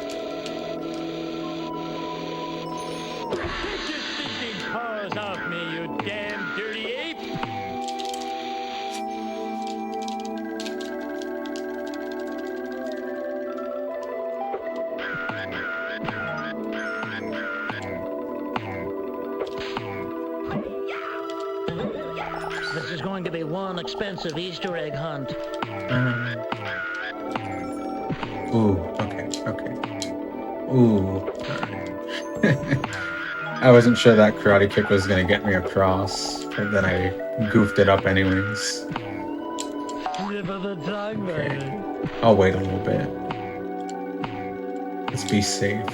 your stinking paws off me, you damn dirty ape! This is going to be one expensive Easter egg hunt. Ooh, okay. Ooh, alright. I wasn't sure that karate kick was gonna get me across, but then I goofed it up anyways. Slip of the tongue, baby. Okay. I'll wait a little bit. Let's be safe.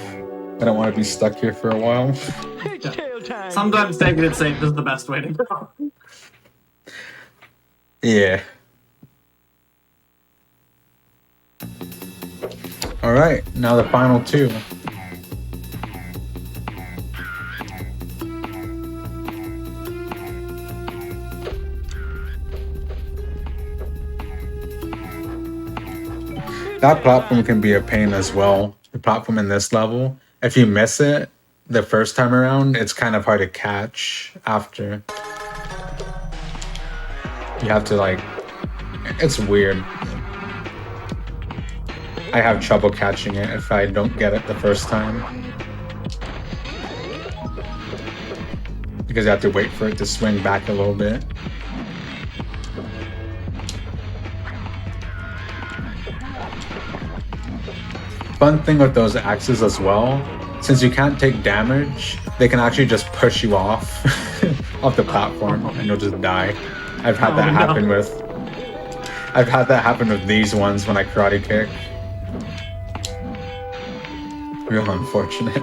I don't want to be stuck here for a while. It's tail time. Sometimes taking it safe is the best way to go. Yeah. Alright, now the final two. That platform can be a pain as well. The platform in this level, if you miss it the first time around, it's kind of hard to catch after. You have to like, it's weird. I have trouble catching it if I don't get it the first time. Because you have to wait for it to swing back a little bit. Fun thing with those axes as well, since you can't take damage, they can actually just push you off off the platform and you'll just die. I've had that happen with these ones when I karate kick. Real unfortunate.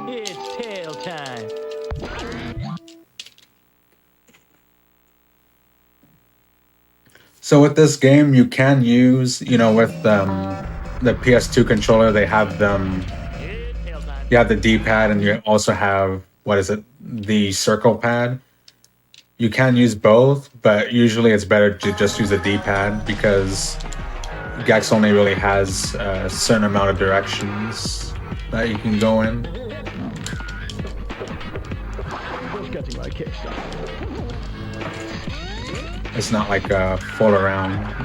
It's tail time. So with this game, you can use, with the PS2 controller, they have them. You have the D-pad, and you also have the circle pad. You can use both, but usually it's better to just use the D-pad because Gex only really has a certain amount of directions that you can go in. Just getting my kick started. It's not like a full around.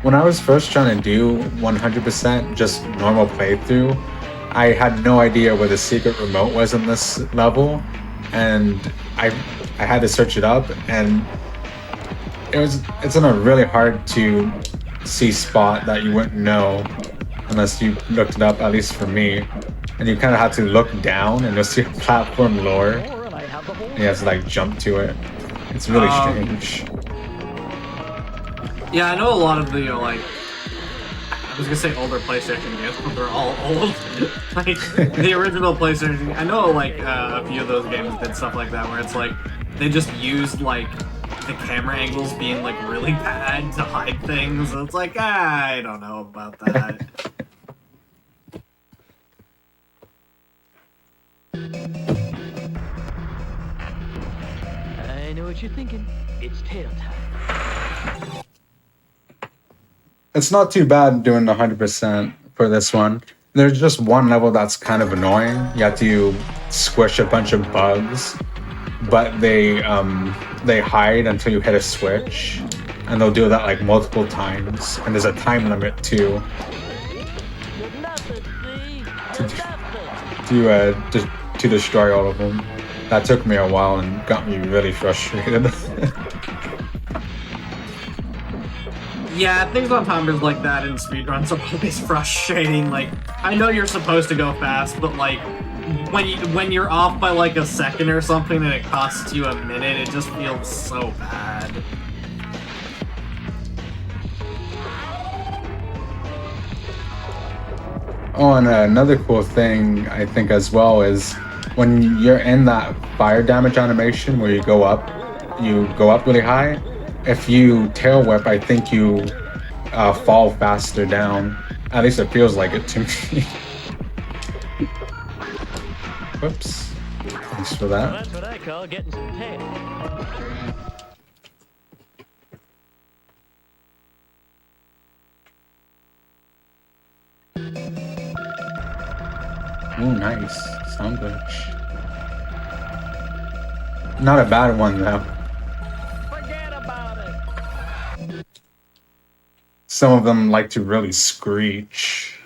When I was first trying to do 100% just normal playthrough, I had no idea where the secret remote was in this level, and I had to search it up, and it's in a really hard to see spot that you wouldn't know unless you looked it up, at least for me. And you kind of have to look down and you'll see a platform lower, and you have to like jump to it. It's really strange. Yeah, I know a lot of the, I was gonna say older PlayStation games, but they're all old. Like, the original PlayStation, I know, a few of those games did stuff like that, where it's like, they just used, the camera angles being, really bad to hide things. So it's like, I don't know about that. I know what you're thinking. It's tail time. It's not too bad doing 100% for this one. There's just one level that's kind of annoying. You have to squish a bunch of bugs, but they hide until you hit a switch, and they'll do that multiple times. And there's a time limit too. To destroy all of them. That took me a while and got me really frustrated. Yeah, things on timers like that in speedruns are always frustrating. Like, I know you're supposed to go fast, but like, when you're off by like a second or something and it costs you a minute, it just feels so bad. Oh, and another cool thing I think as well is when you're in that fire damage animation where you go up really high. If you tail whip, I think you fall faster down. At least it feels like it to me. Whoops. Thanks for Well, that. that's what I call getting some tail. Ooh, nice. Sound glitch. Not a bad one though. Forget about it. Some of them like to really screech.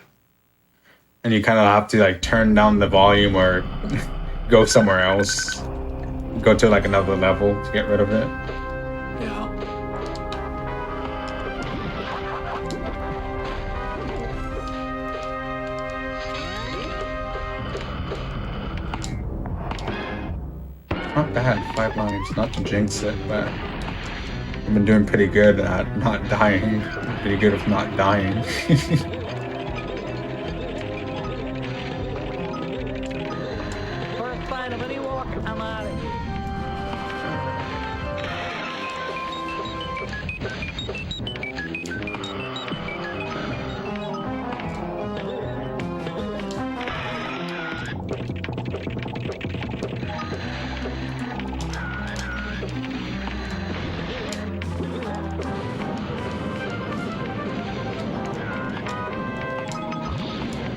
And you kind of have to like turn down the volume or go somewhere else. Go to like another level to get rid of it. Yeah. Not bad, 5 lines. Not to jinx it, but I've been doing pretty good at not dying. Pretty good if not dying. First sign of any walk, I'm out of here.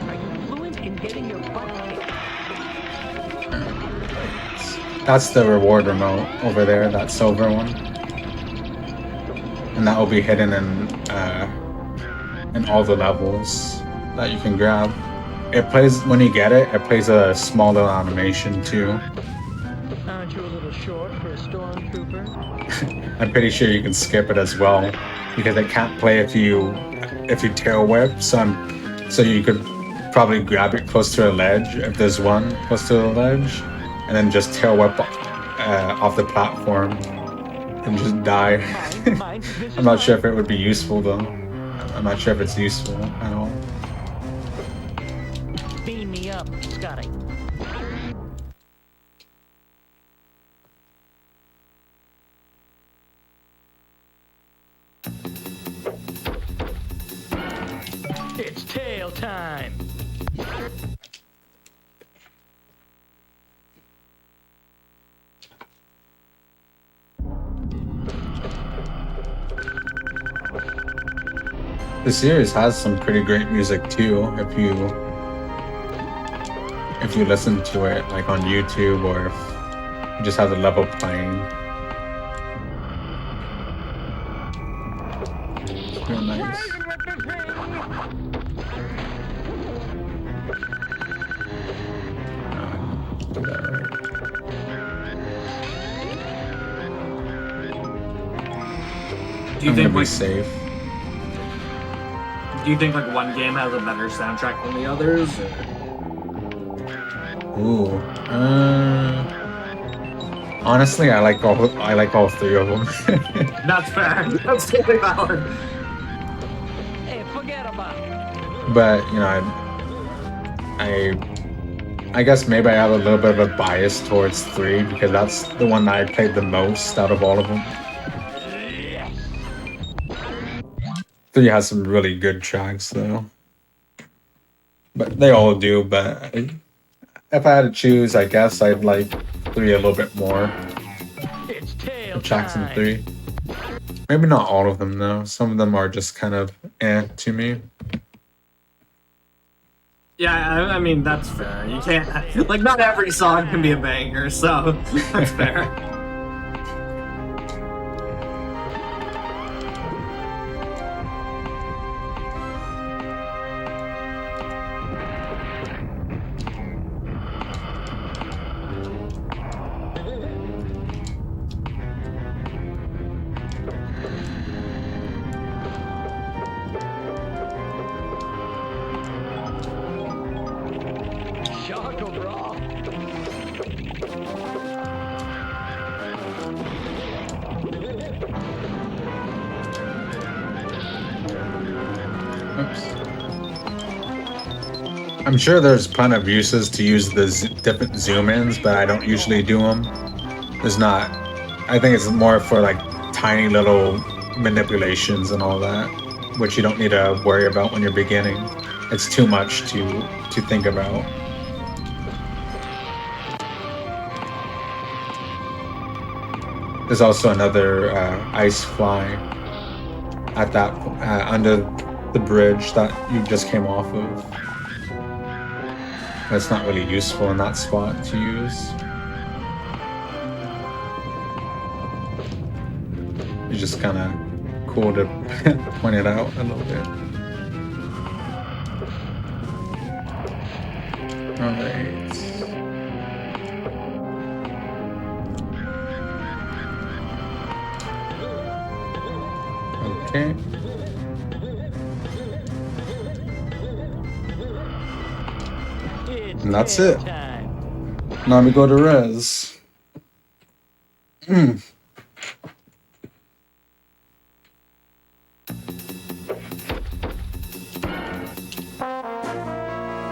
Are you fluent in getting your butt kicked? That's the reward remote over there, that silver one. And that will be hidden in all the levels that you can grab. It plays, when you get it, it plays a small little animation too. Aren't you a little short for a stormtrooper? I'm pretty sure you can skip it as well because it can't play if you tail whip. So you could probably grab it close to a ledge if there's one close to the ledge, and then just tail whip off the platform and just die. I'm not sure if it would be useful though. I'm not sure if it's useful at all. Beam me up, Scotty. It's tail time. The series has some pretty great music too. If you listen to it like on YouTube or if you just have the level playing. It's real nice. Do that right. Do you I'm think gonna be like safe. do you think like one game has a better soundtrack than the others? Or? Ooh. Honestly, I like all three of them. That's fair. That's totally valid. Hey, forget about it. But you know, I guess maybe I have a little bit of a bias towards 3 because that's the one that I played the most out of all of them. 3 has some really good tracks though. But they all do, but if I had to choose, I guess I'd like 3 a little bit more. It's tail The tracks in time. 3. Maybe not all of them though. Some of them are just kind of to me. Yeah, I mean that's fair. You can't like not every song can be a banger, so that's fair. I'm sure there's plenty of uses to use the different zoom-ins, but I don't usually do them. There's not. I think it's more for like tiny little manipulations and all that, which you don't need to worry about when you're beginning. It's too much to think about. There's also another ice fly at that under the bridge that you just came off of. That's not really useful in that spot to use. It's just kind of cool to point it out a little bit. All right. Okay. And that's it. Now we go to res.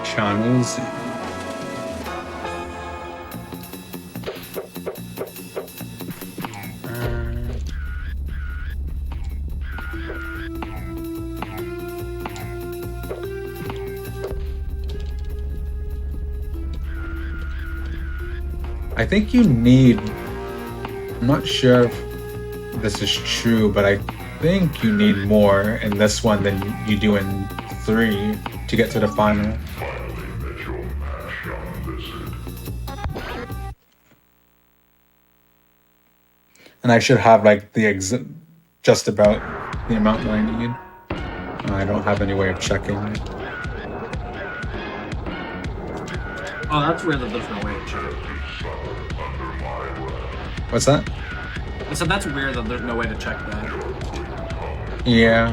Channels. I think you need, I'm not sure if this is true, but I think you need more in this one than you do in 3 to get to the final. And I should have like the just about the amount that I need. I don't have any way of checking. Oh, that's weird that there's no way to check it. What's that? I said that's weird that there's no way to check that. Yeah,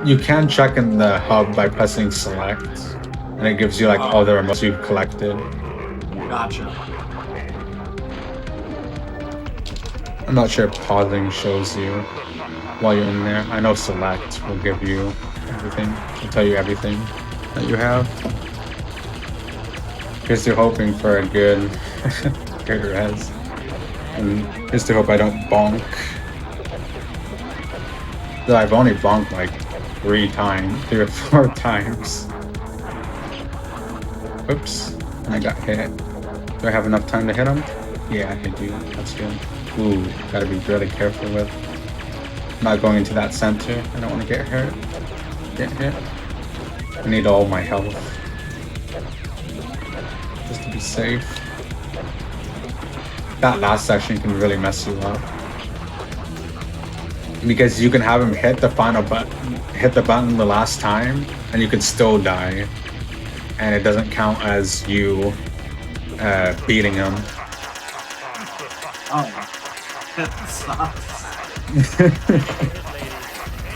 you can check in the hub by pressing select, and it gives you like all the remotes you've collected. Gotcha. I'm not sure if pausing shows you while you're in there. I know select will give you everything. It'll tell you everything that you have. Here's to hoping for a good, good res. And here's to hope I don't bonk. Though I've only bonked like 3 or 4 times. Oops, and I got hit. Do I have enough time to hit him? Yeah, I do. That's good. Ooh, gotta be really careful with not going into that center. I don't want to get hurt. Get hit. I need all my health just to be safe. That last section can really mess you up because you can have him hit the final button, hit the button the last time, and you can still die, and it doesn't count as you beating him. Oh, that sucks.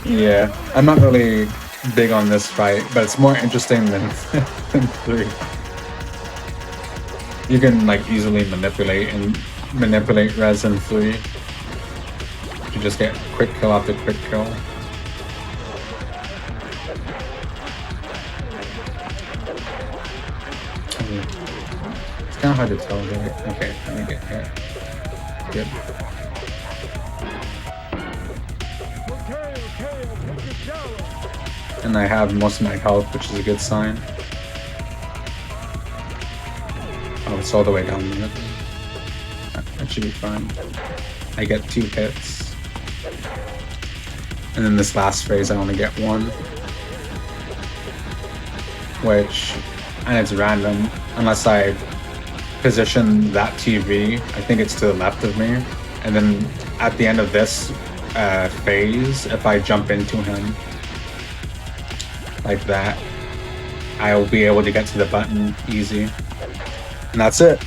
Yeah, I'm not really big on this fight, but it's more interesting than 3. You can like easily manipulate res in 3. You just get quick kill after quick kill. It's kind of hard to tell, right? Okay, let me get hit. Good. And I have most of my health, which is a good sign. Oh, it's all the way down there. That should be fine. I get 2 hits. And then this last phase I only get 1. Which, and it's random, unless I position that TV, I think it's to the left of me. And then at the end of this phase, if I jump into him, like that, I'll be able to get to the button easy. And that's it.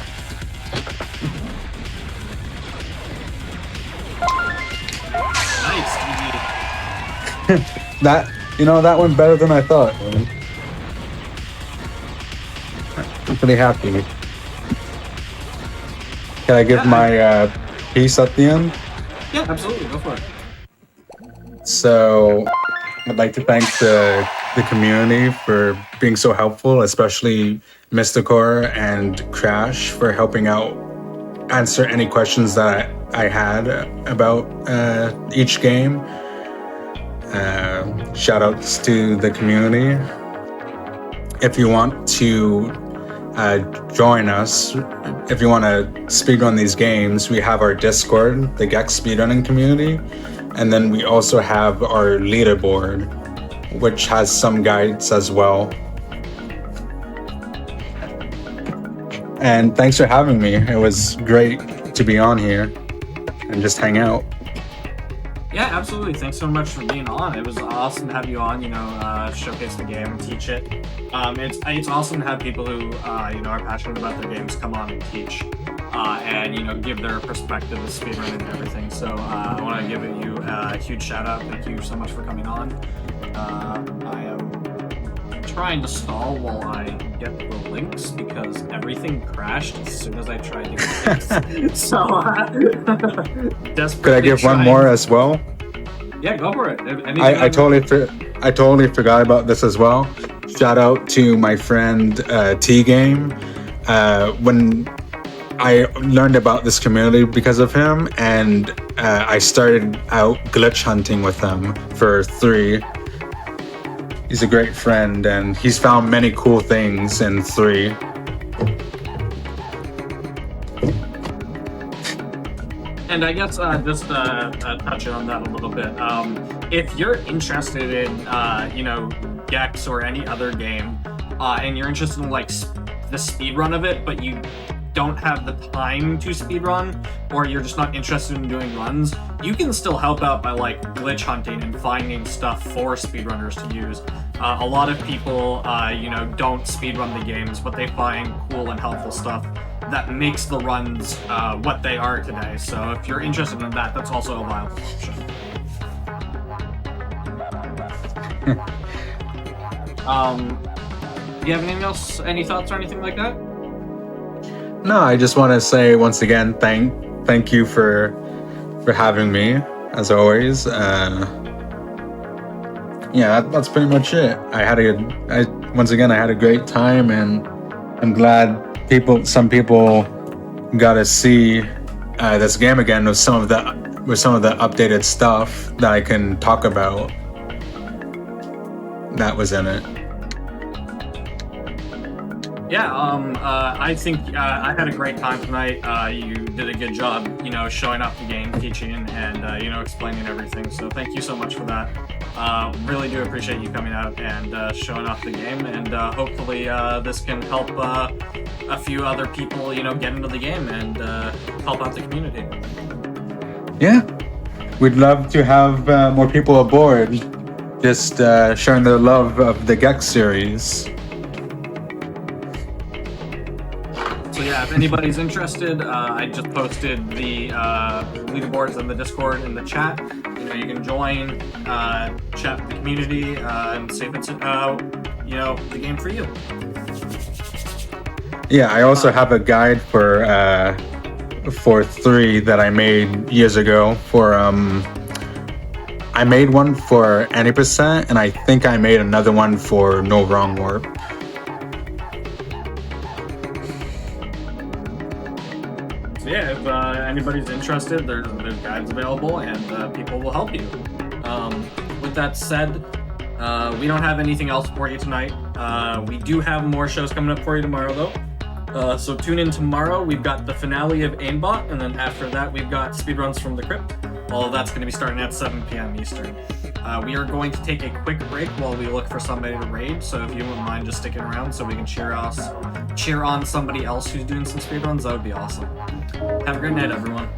Nice. That went better than I thought. I'm pretty happy. Can I give my piece at the end? Yeah, absolutely. Go for it. So, I'd like to thank the the community for being so helpful, especially Mysticore and Crash for helping out answer any questions that I had about each game. Shout outs to the community. If you want to join us, if you want to speedrun these games, we have our Discord, the Gecko Speedrunning community, and then we also have our leaderboard, which has some guides as well. And thanks for having me. It was great to be on here and just hang out. Yeah, absolutely. Thanks so much for being on. It was awesome to have you on, showcase the game, teach it. It's awesome to have people who, are passionate about their games come on and teach and, give their perspective of speedrunning and everything. So I want to give you a huge shout out. Thank you so much for coming on. I am trying to stall while I get the links because everything crashed as soon as I tried to get links. So, could I give one more as well? Yeah, go for it. I totally forgot about this as well. Shout out to my friend T Game. When I learned about this community because of him, and I started out glitch hunting with him for 3. He's a great friend, and he's found many cool things in 3. And I guess just touching on that a little bit, if you're interested in, Gex or any other game, and you're interested in like the speedrun of it, but you don't have the time to speedrun, or you're just not interested in doing runs, you can still help out by like glitch hunting and finding stuff for speedrunners to use. A lot of people, don't speedrun the games, but they find cool and helpful stuff that makes the runs what they are today. So if you're interested in that, that's also a viable option. Do you have anything else, any thoughts or anything like that? No, I just want to say once again, thank you for having me, as always. Yeah, that's pretty much it. I had a great time, and I'm glad some people got to see this game again with some of the updated stuff that I can talk about that was in it. Yeah, I think I had a great time tonight. You did a good job, showing off the game, teaching, and, explaining everything. So thank you so much for that. Really do appreciate you coming out and showing off the game. And hopefully this can help a few other people, get into the game and help out the community. Yeah, we'd love to have more people aboard, just showing their love of the Gecko series. So yeah, if anybody's interested, I just posted the leaderboards in the Discord in the chat. You can join, chat with the community, and see if it's the game for you. Yeah, I also have a guide for 3 that I made years ago. I made one for any percent, and I think I made another one for no wrong warp. So yeah, if anybody's interested, there's guides available, and people will help you. With that said, we don't have anything else for you tonight. We do have more shows coming up for you tomorrow, though. So tune in tomorrow. We've got the finale of Aimbot, and then after that, we've got Speedruns from the Crypt. All of that's going to be starting at 7 p.m. Eastern. We are going to take a quick break while we look for somebody to raid, so if you wouldn't mind just sticking around so we can cheer on somebody else who's doing some speedruns, that would be awesome. Have a great night, everyone.